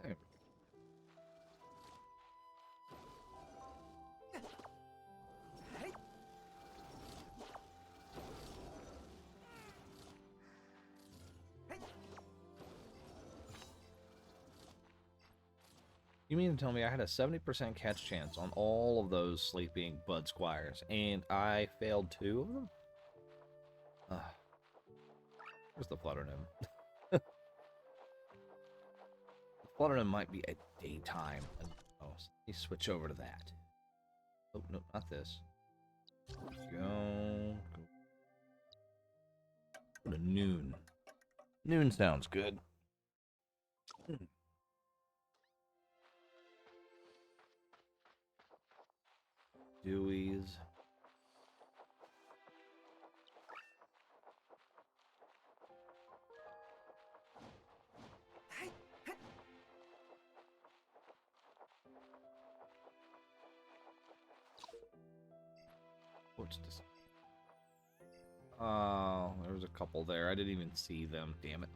There. You mean to tell me I had a 70% catch chance on all of those sleeping Bud Squires, and I failed 2 of them? Where's the flutter nymph? The flutter nymph might be a daytime. Oh, let me switch over to that. Oh, no, not this. Go. Go to noon. Noon sounds good. Dewey's. towards this. Oh, there was a couple there. I didn't even see them. Damn it.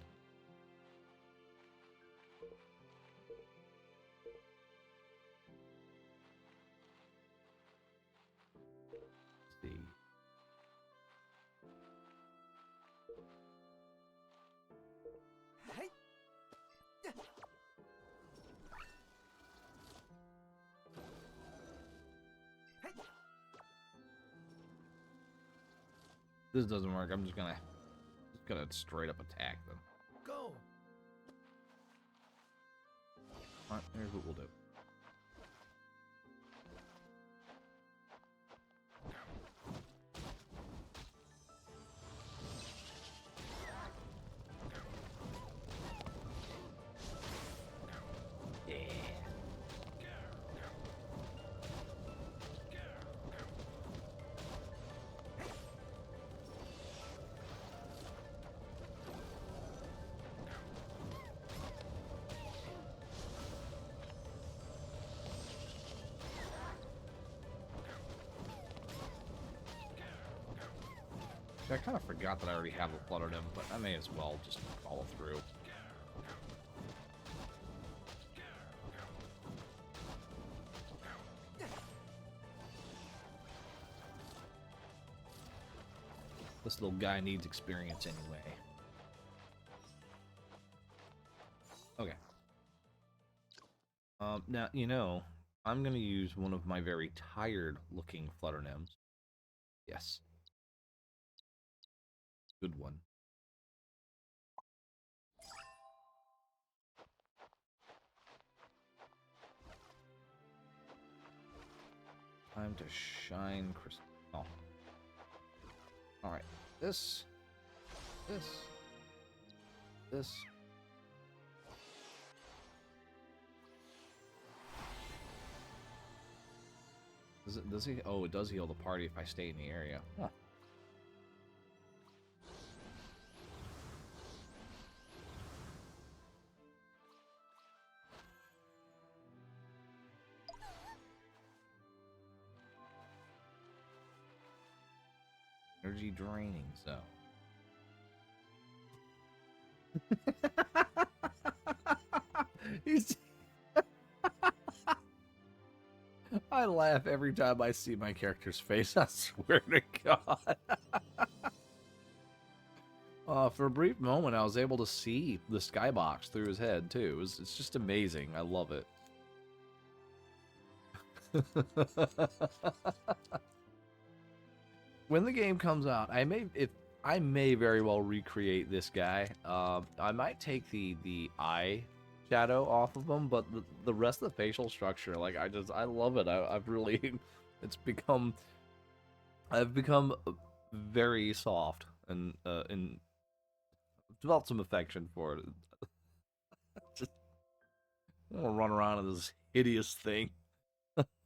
Let's see. Hey. Hey. This doesn't work. I'm just gonna straight up attack them. Go. Alright, here's what we'll do. I kind of forgot that I already have a Flutter Nymph, but I may as well just follow through. This little guy needs experience anyway. Okay. Now, you know, I'm going to use one of my very tired-looking Flutter Nymphs. Yes. Good one. Time to shine crystal. Oh. Alright. This. This. Does he? Oh, it does heal the party if I stay in the area. Huh. Energy draining zone. He's I laugh every time I see my character's face, I swear to God. For a brief moment, I was able to see the skybox through his head, too. It's just amazing. I love it. When the game comes out, I may very well recreate this guy. I might take the eye shadow off of him, but the rest of the facial structure, like I love it. I've really, I've become very soft and developed some affection for it. Just want to run around in this hideous thing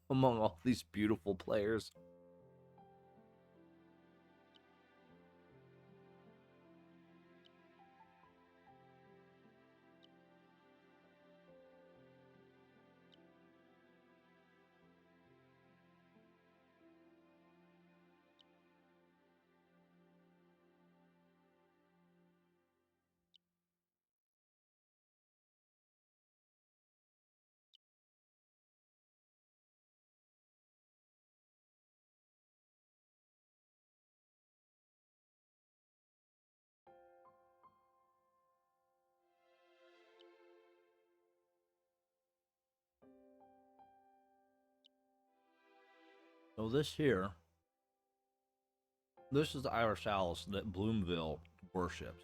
among all these beautiful players. So this is the Irish Alice that Bloomville worships.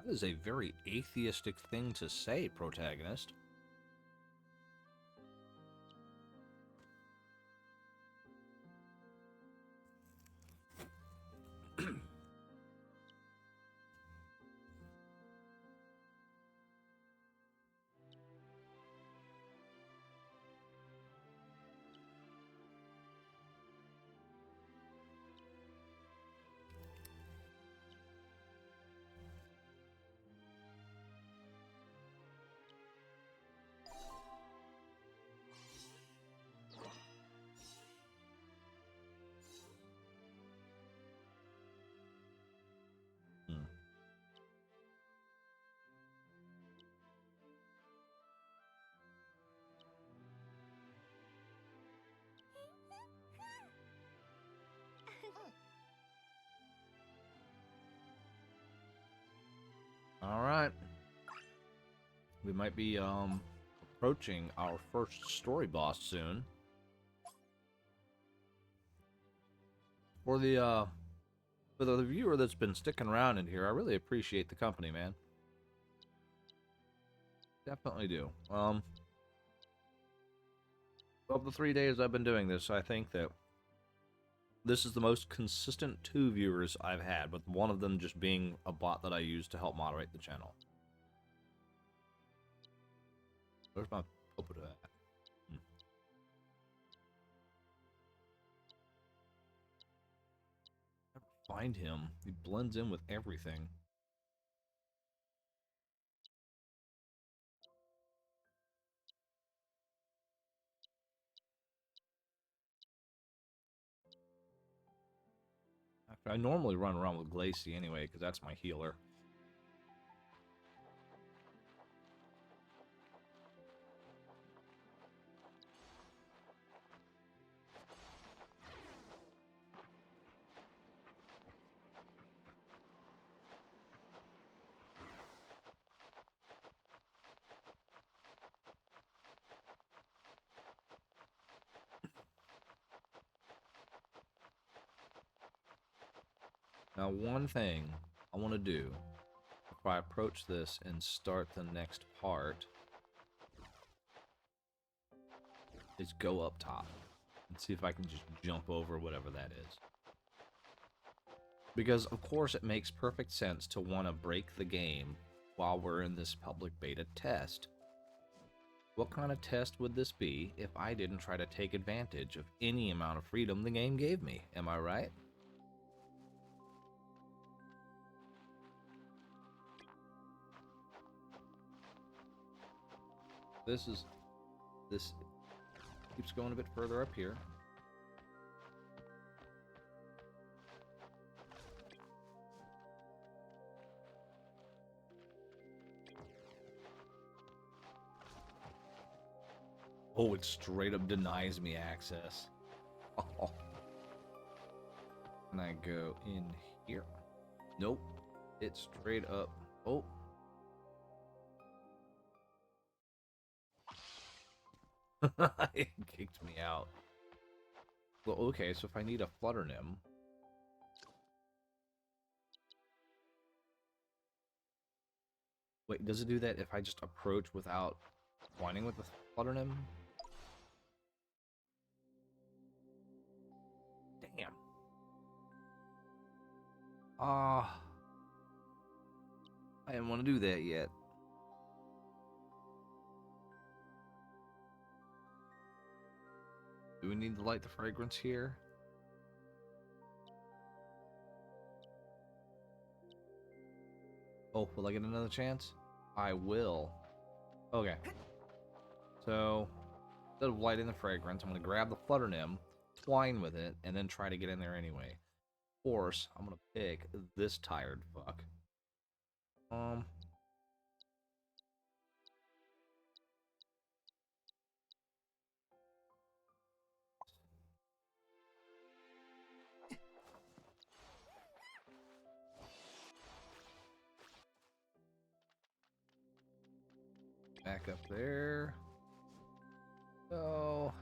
That is a very atheistic thing to say, protagonist. We might be approaching our first story boss soon. For the viewer that's been sticking around in here, I really appreciate the company, man. Definitely do. Of the 3 days I've been doing this, I think that this is the most consistent 2 viewers I've had, with one of them just being a bot that I use to help moderate the channel. Where's my Popoto at? Find him. He blends in with everything. Actually, I normally run around with Glacy anyway, because that's my healer. Now, one thing I want to do before I approach this and start the next part is go up top and see if I can just jump over whatever that is. Because, of course, it makes perfect sense to want to break the game while we're in this public beta test. What kind of test would this be if I didn't try to take advantage of any amount of freedom the game gave me? Am I right? This keeps going a bit further up here. Oh, it straight up denies me access. Oh. And I go in here. Nope. It straight up. Oh. It kicked me out. Well, okay, so if I need a flutter nymph. Wait, does it do that if I just approach without whining with the flutter nymph? Damn. Ah. I didn't want to do that yet. Do we need to light the fragrance here? Oh, will I get another chance? I will. Okay. So, instead of lighting the fragrance, I'm going to grab the flutter nymph, twine with it, and then try to get in there anyway. Of course, I'm going to pick this tired fuck. Back up there. So...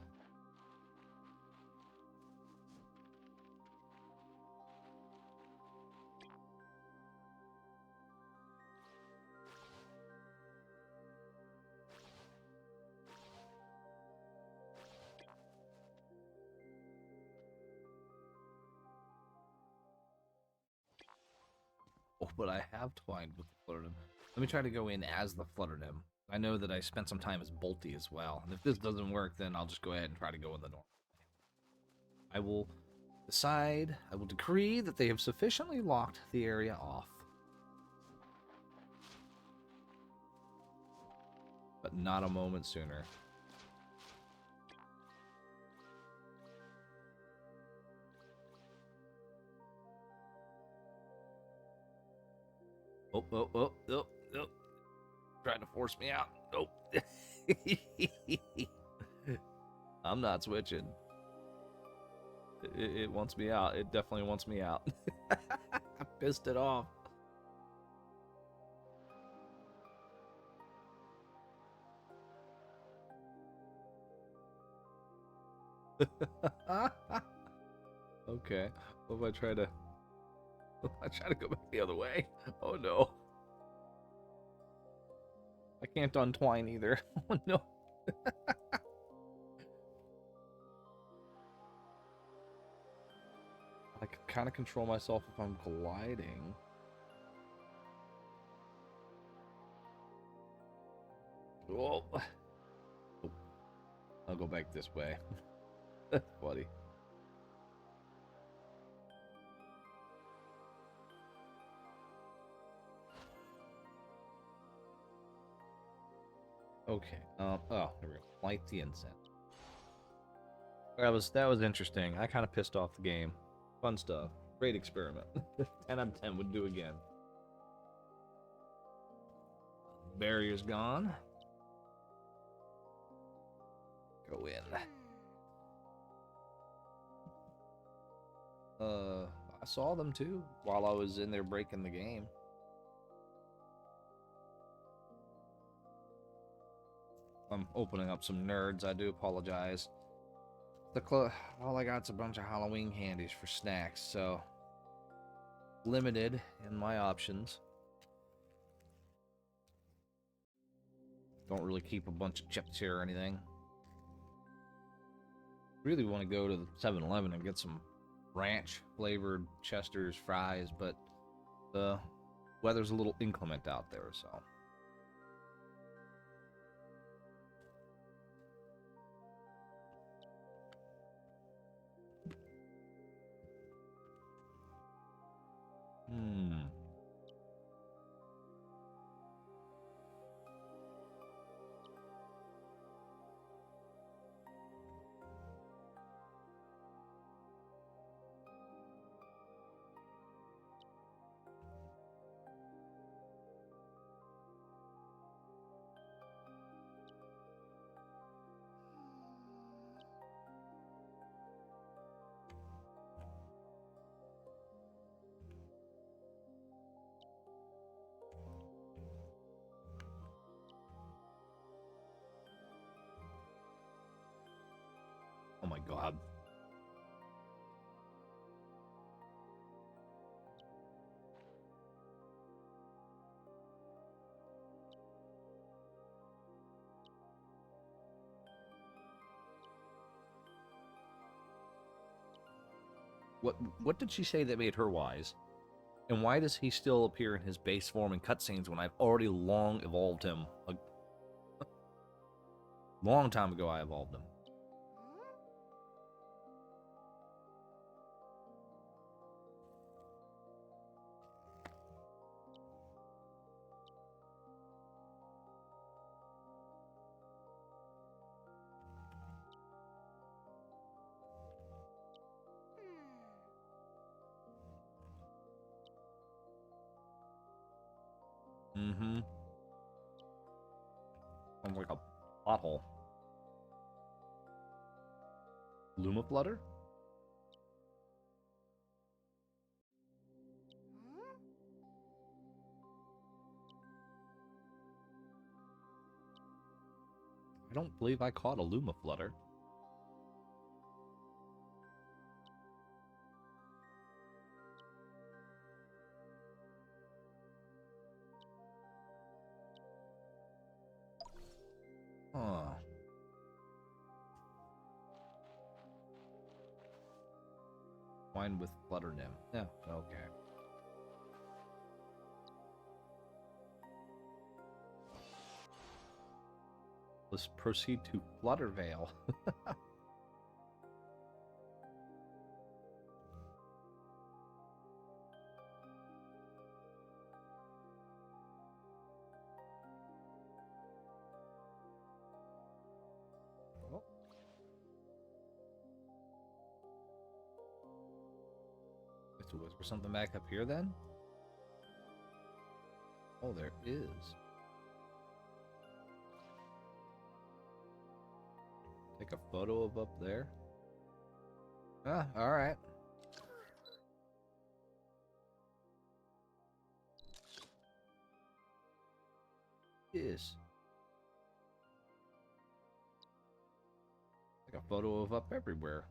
Oh, but I have twined with the flutter nymph. Let me try to go in as the flutter nymph. I know that I spent some time as Bolty as well. And if this doesn't work, then I'll just go ahead and try to go in the normal. I will decree that they have sufficiently locked the area off. But not a moment sooner. Oh, oh, oh, oh, oh. Trying to force me out. Nope. I'm not switching. It wants me out. It definitely wants me out. I pissed it off. Okay. What if I try to? What if I try to go back the other way? Oh no! I can't untwine either. Oh no! I can kind of control myself if I'm gliding. Oh, I'll go back this way. That's funny. Okay. Oh, there we go. Light the incense. That was interesting. I kind of pissed off the game. Fun stuff. Great experiment. 10 out of 10 would do again. Barrier's gone. Go in. I saw them too while I was in there breaking the game. I'm opening up some nerds. I do apologize. All I got's a bunch of Halloween candies for snacks, so limited in my options. Don't really keep a bunch of chips here or anything. Really want to go to the 7-Eleven and get some ranch flavored Chester's fries, but the weather's a little inclement out there, so. Oh my god. What did she say that made her wise? And why does he still appear in his base form in cutscenes when I've already long evolved him? A long time ago I evolved him. Mm-hmm. Sounds like a pothole. Luma Flutter? I don't believe I caught a Luma Flutter. Huh. Wine with Flutter Nymph. Yeah, okay. Let's proceed to Fluttervale. Oh, so was there something back up here then? Oh, there is. Take a photo of up there. Ah, alright. Yes. A photo of up everywhere.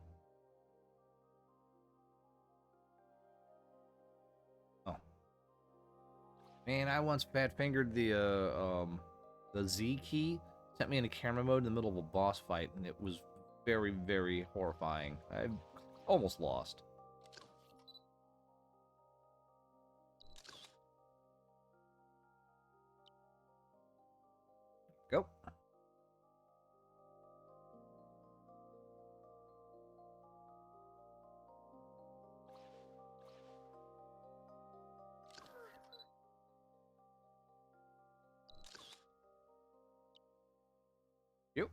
Oh. Man, I once fat fingered the Z key, sent me into camera mode in the middle of a boss fight, and it was very, very horrifying. I almost lost. Go. Yep.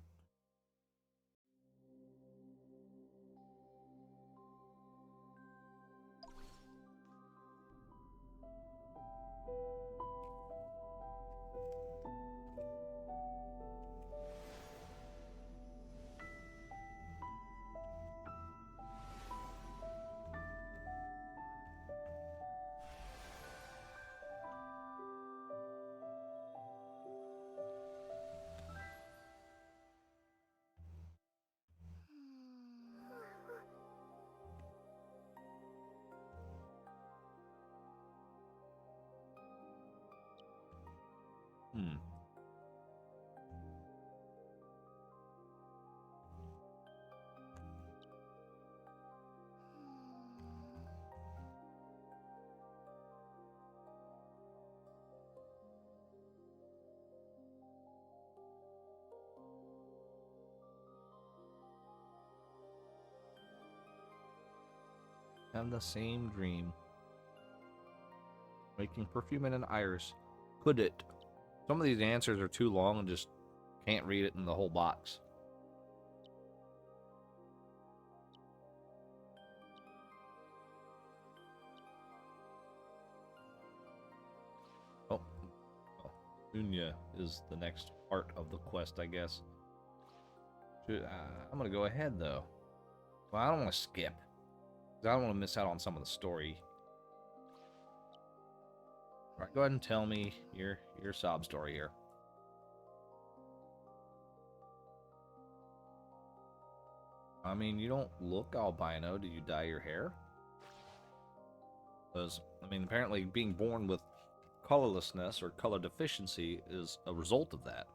Hmm. Have the same dream. Making perfume in an iris. Could it? Some of these answers are too long and just can't read it in the whole box. Oh, well, Unya is the next part of the quest, I guess. I'm gonna go ahead though. Well, I don't want to skip, 'cause I don't want to miss out on some of the story. All right, go ahead and tell me your sob story here. I mean, you don't look albino. Did you dye your hair? Because, I mean, apparently being born with colorlessness or color deficiency is a result of that.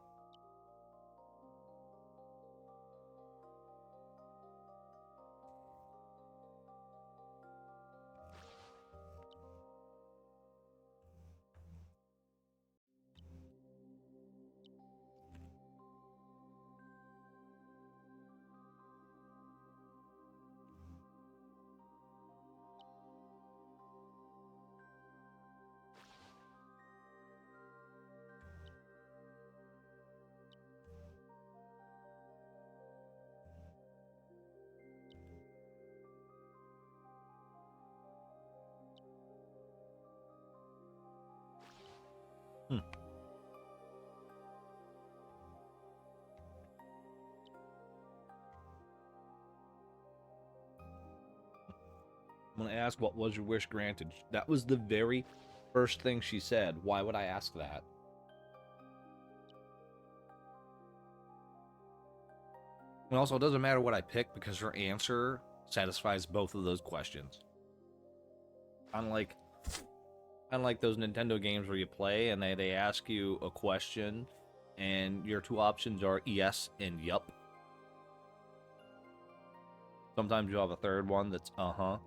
Hmm. I'm going to ask, what was your wish granted? That was the very first thing she said. Why would I ask that? And also, it doesn't matter what I pick because her answer satisfies both of those questions. Unlike those Nintendo games where you play and they ask you a question and your two options are yes and yup. Sometimes you have a third one that's uh-huh.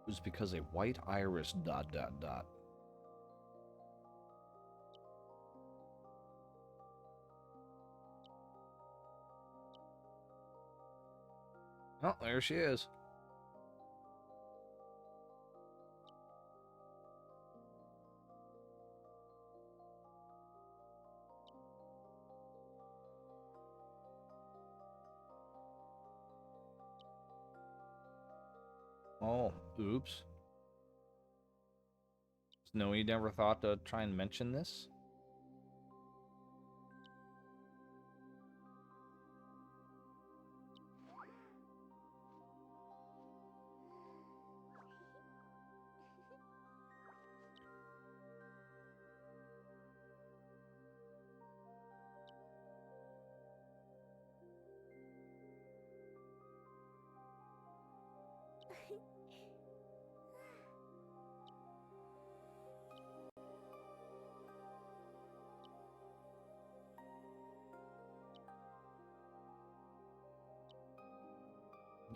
It was because a white iris ... Oh, there she is. Oh, oops. Snowy never thought to try and mention this?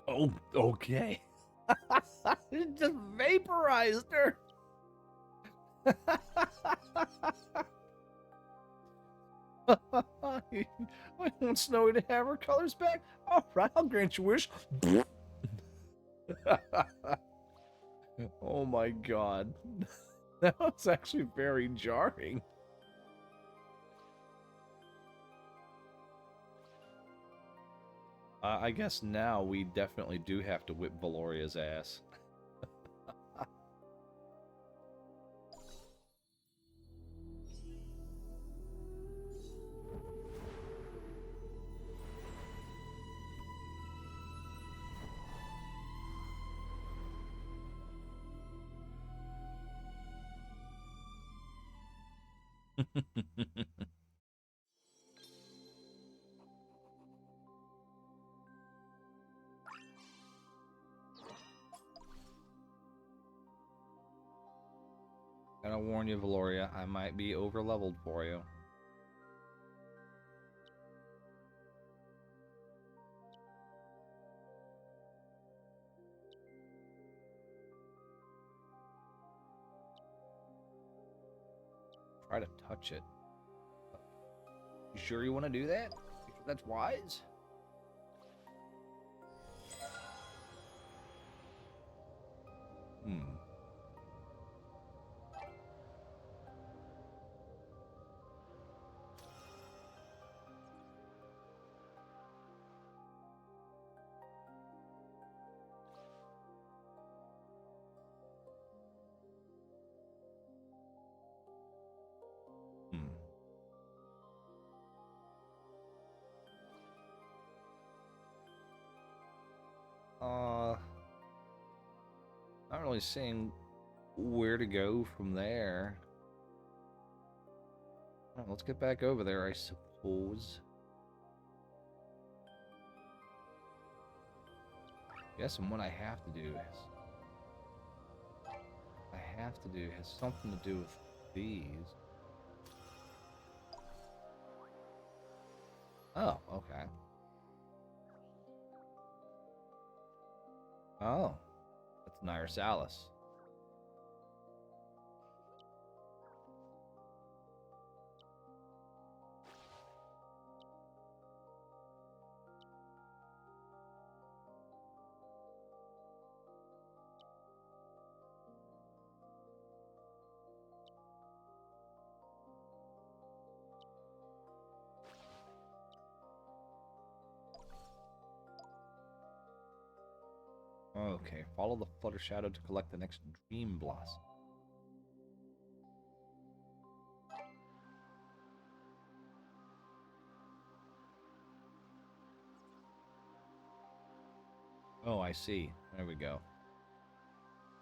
Oh, okay. It just vaporized her. I want Snowy to have her colors back. All right, I'll grant your wish. Oh my god. That was actually very jarring. I guess now we definitely do have to whip Valoria's ass. Gotta warn you, Valoria, I might be over leveled for you. Try to touch it. You sure you want to do that? You sure that's wise? Hmm. Hmm. Not really seeing where to go from there. Alright, let's get back over there, I suppose. Yes, and what I have to do has something to do with these. Oh, okay. Oh, that's Nyrasalis. Okay, follow the Flutter Shadow to collect the next Dream Blossom. Oh, I see. There we go.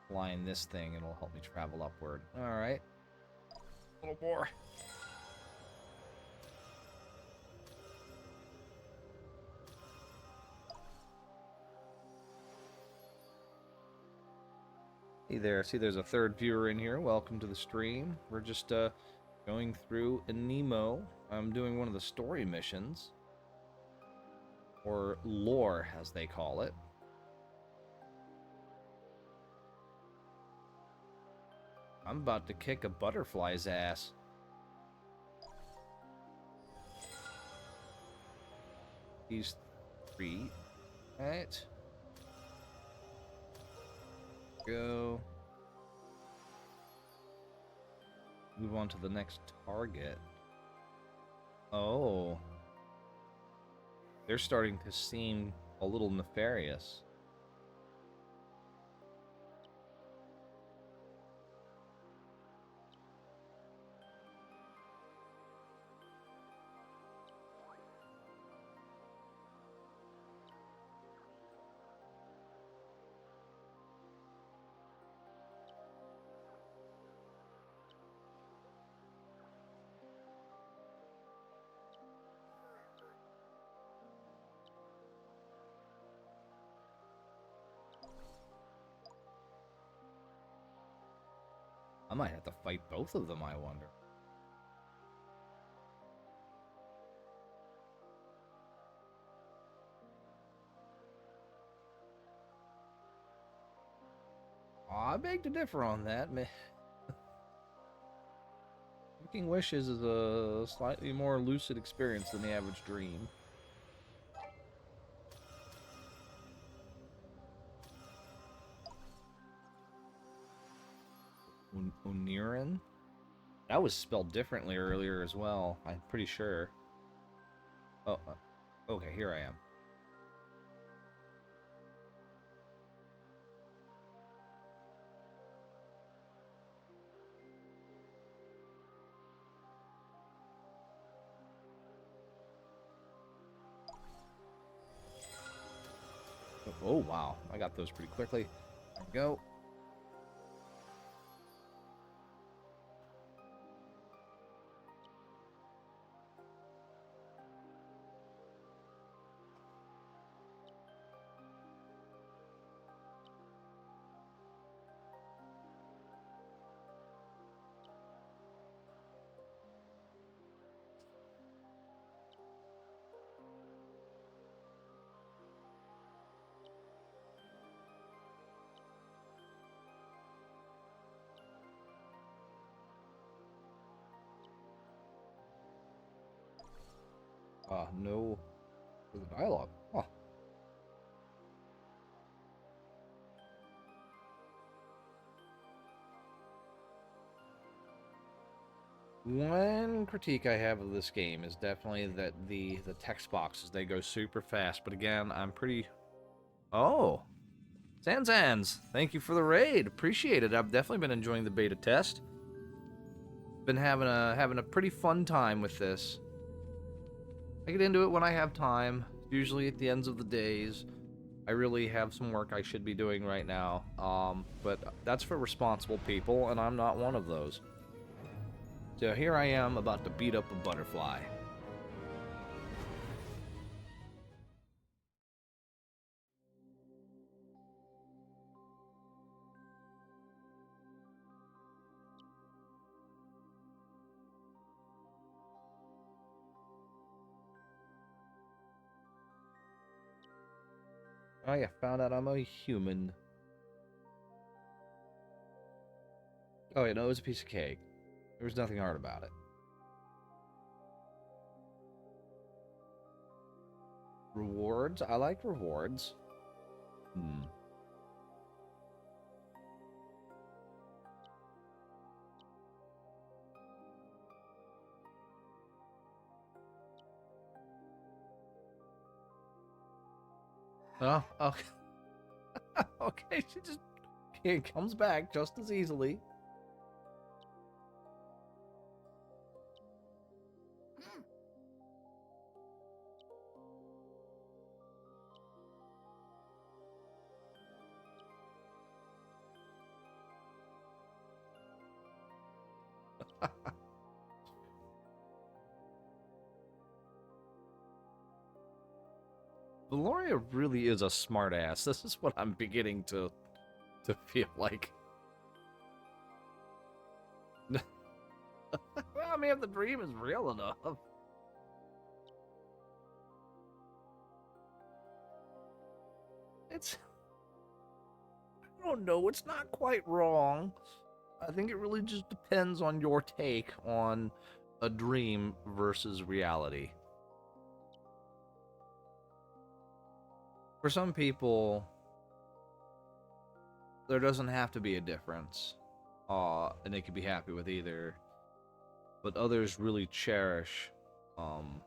Flying this thing, it'll help me travel upward. Alright. A little more. Hey there, see there's a third viewer in here. Welcome to the stream. We're just going through Aniimo. I'm doing one of the story missions. Or lore, as they call it. I'm about to kick a butterfly's ass. These three. Right. Go. Move on to the next target. Oh. They're starting to seem a little nefarious. I might have to fight both of them, I wonder. I beg to differ on that. Making wishes is a slightly more lucid experience than the average dream. Uniran? That was spelled differently earlier as well, I'm pretty sure. Oh, okay, here I am. Oh, wow. I got those pretty quickly. There we go. No. The dialogue. Oh. One critique I have of this game is definitely that the text boxes, they go super fast. But again, I'm pretty... Oh! Zanzans, thank you for the raid. Appreciate it. I've definitely been enjoying the beta test. Been having a pretty fun time with this. I get into it when I have time, usually at the ends of the days. I really have some work I should be doing right now, but that's for responsible people, and I'm not one of those. So here I am about to beat up a butterfly. Oh yeah, found out I'm a human. Oh yeah, no, it was a piece of cake. There was nothing hard about it. Rewards? I like rewards. Hmm. Oh, okay. Okay, she just comes back just as easily. Valoria really is a smartass. This is what I'm beginning to feel like. Well, I mean, if the dream is real enough. It's... I don't know, it's not quite wrong. I think it really just depends on your take on a dream versus reality. For some people, there doesn't have to be a difference, and they could be happy with either. But others really cherish um,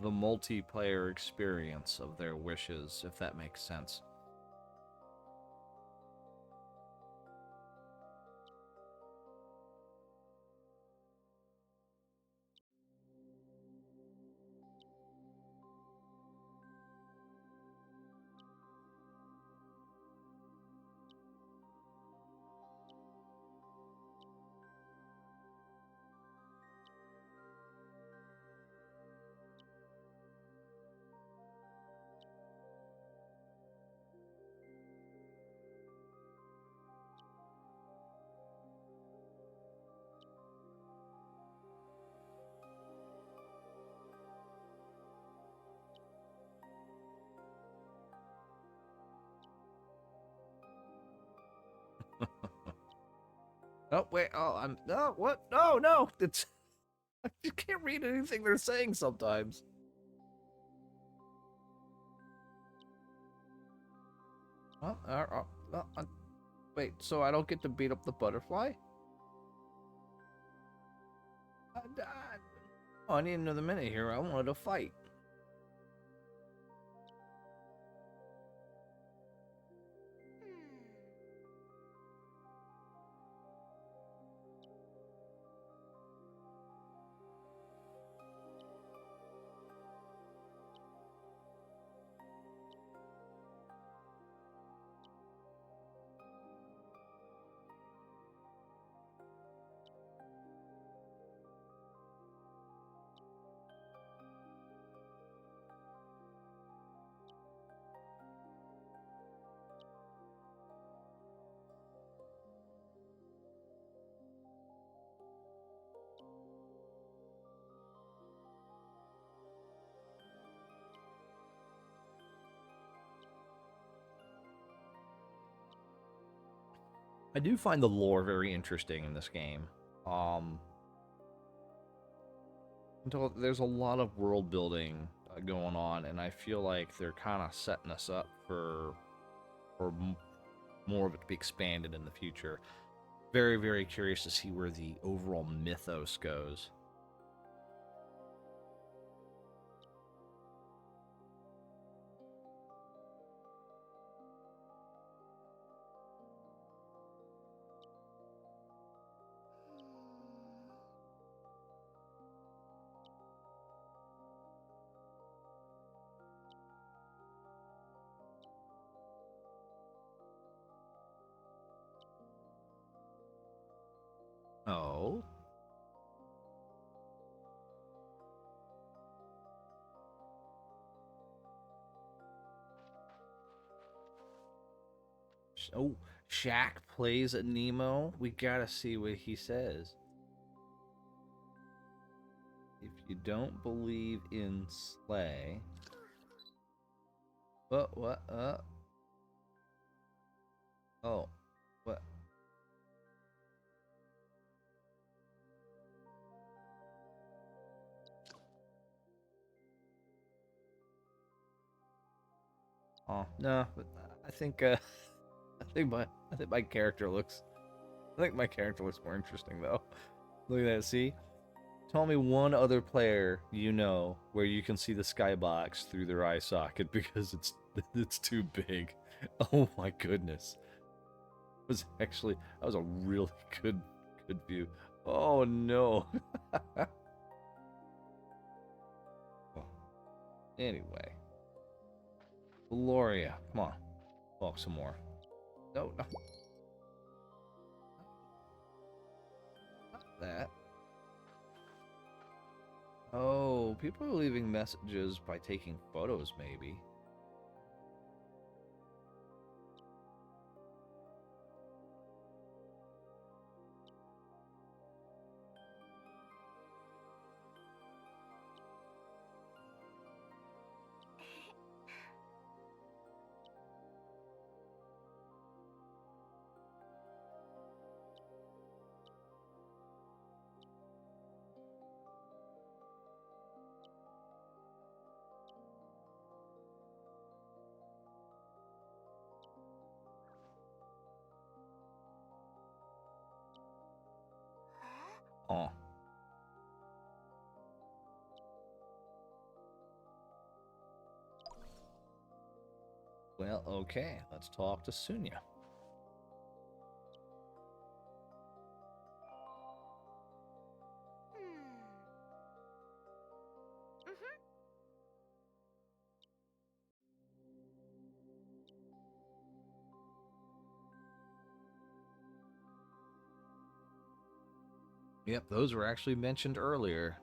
the multiplayer experience of their wishes, if that makes sense. Oh wait, oh I'm no what? No, no, it's you can't read anything they're saying sometimes. Oh, wait, so I don't get to beat up the butterfly? Oh, I need another minute here. I wanted to fight. I do find the lore very interesting in this game. Um, there's a lot of world building going on, and I feel like they're kind of setting us up for more of it to be expanded in the future. Very, very curious to see where the overall mythos goes. Oh, oh, Shaq plays Aniimo. We gotta see what he says. If you don't believe in Slay, what? Oh, what? Oh no, but I think I think my character looks. I think my character looks more interesting though. Look at that. See, tell me one other player you know where you can see the skybox through their eye socket because it's too big. Oh my goodness. That was a really good view. Oh no. Anyway, Gloria, come on, talk some more. No, no, not that. Oh, people are leaving messages by taking photos, maybe. Oh, well, okay. Let's talk to Sunya. Yep, those were actually mentioned earlier.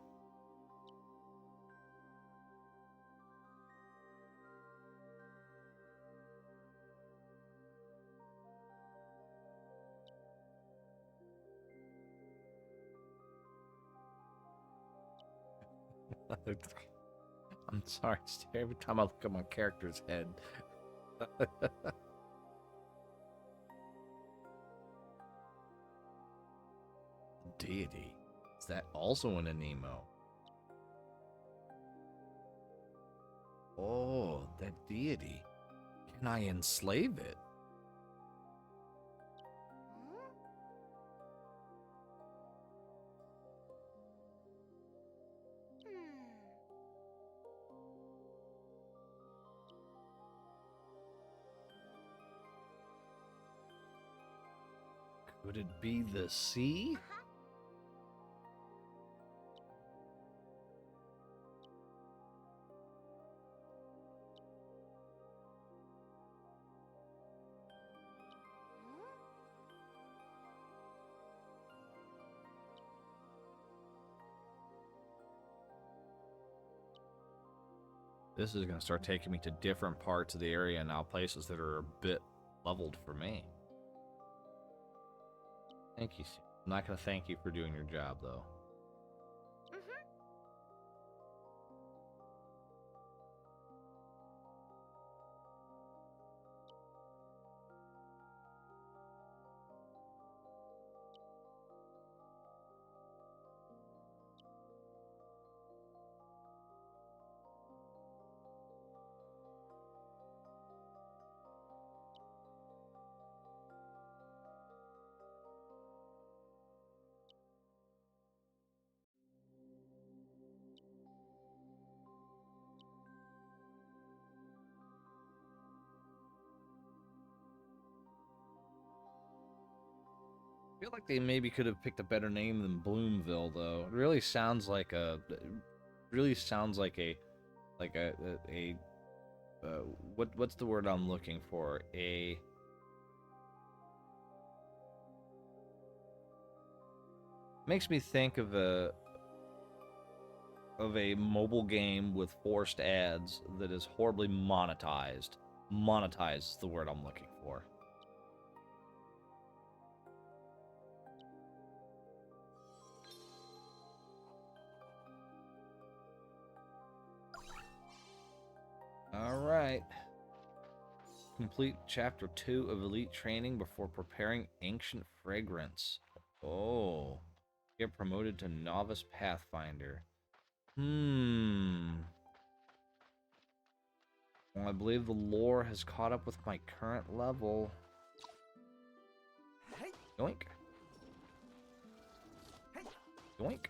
I'm sorry, every time I look at my character's head. deity? Is that also an Aniimo? Oh, that deity. Can I enslave it? Could it be the sea? This is going to start taking me to different parts of the area now, places that are a bit leveled for me. Thank you. I'm not going to thank you for doing your job, though. I feel like they maybe could have picked a better name than Bloomville, though. It really sounds like a, like a what's the word I'm looking for? Makes me think of a mobile game with forced ads that is horribly monetized. Monetized is the word I'm looking for. All right. Complete chapter 2 of Elite Training before preparing Ancient Fragrance. Oh. Get promoted to Novice Pathfinder. Well, I believe the lore has caught up with my current level. Yoink. Yoink.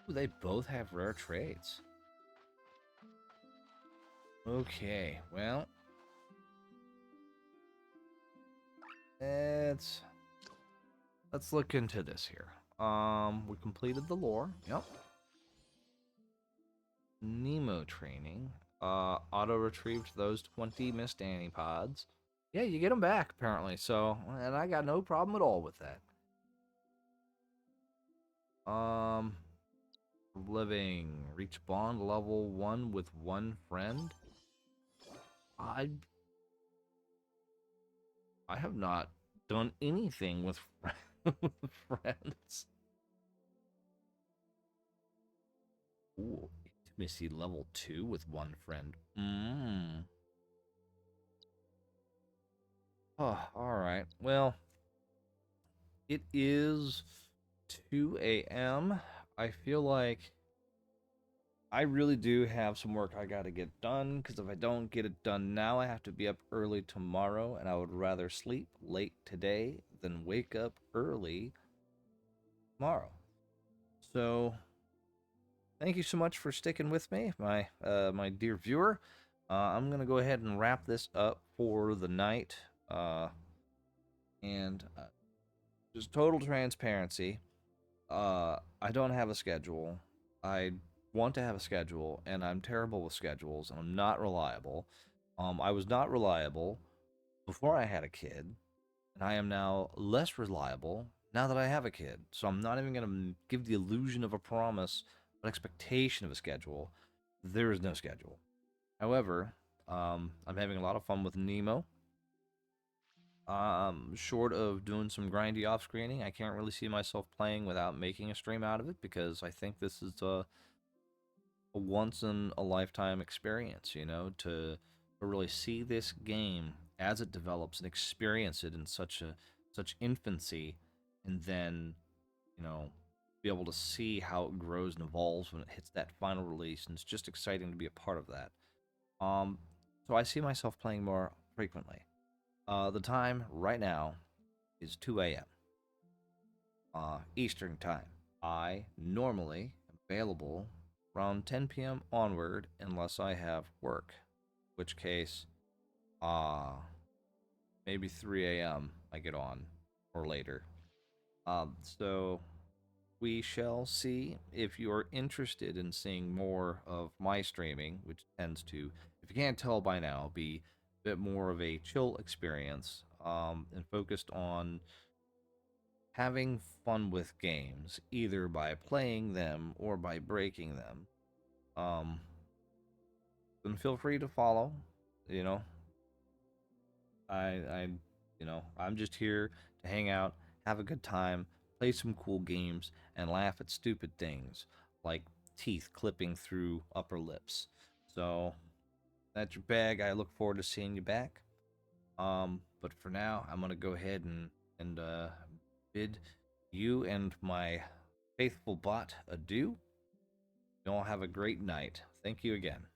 Ooh, they both have rare traits. Okay, well. Let's look into this here. We completed the lore. Yep. Aniimo training. Auto retrieved those 20 missed Annie pods. Yeah, you get them back apparently. So, and I got no problem at all with that. Living. Reach bond level 1 with one friend. I have not done anything with friends. Ooh, intimacy level 2 with one friend. Oh, all right. Well, it is 2 a.m. I feel like I really do have some work I got to get done, because if I don't get it done now, I have to be up early tomorrow, and I would rather sleep late today than wake up early tomorrow. So, thank you so much for sticking with me, my dear viewer. I'm gonna go ahead and wrap this up for the night, and just total transparency. I don't have a schedule. I want to have a schedule, and I'm terrible with schedules, and I'm not reliable. I was not reliable before I had a kid, and I am now less reliable now that I have a kid. So I'm not even going to give the illusion of a promise, an expectation of a schedule. There is no schedule. However, I'm having a lot of fun with Nemo. Short of doing some grindy off screening, I can't really see myself playing without making a stream out of it, because I think this is a once in a lifetime experience, you know, to to really see this game as it develops and experience it in such infancy, and then you know be able to see how it grows and evolves when it hits that final release, and it's just exciting to be a part of that. Um, so I see myself playing more frequently. The time right now is 2 a.m. Eastern time. I normally am available around 10 p.m. onward unless I have work, which case, uh, maybe 3 a.m. I get on or later. So we shall see. If you're interested in seeing more of my streaming, which tends to, if you can't tell by now, be a bit more of a chill experience, and focused on having fun with games, either by playing them or by breaking them, um, then feel free to follow. You know, I, I'm just here to hang out, have a good time, play some cool games, and laugh at stupid things like teeth clipping through upper lips. So that's your bag. I look forward to seeing you back. But for now, I'm gonna go ahead and bid you and my faithful bot adieu. You all have a great night. Thank you again.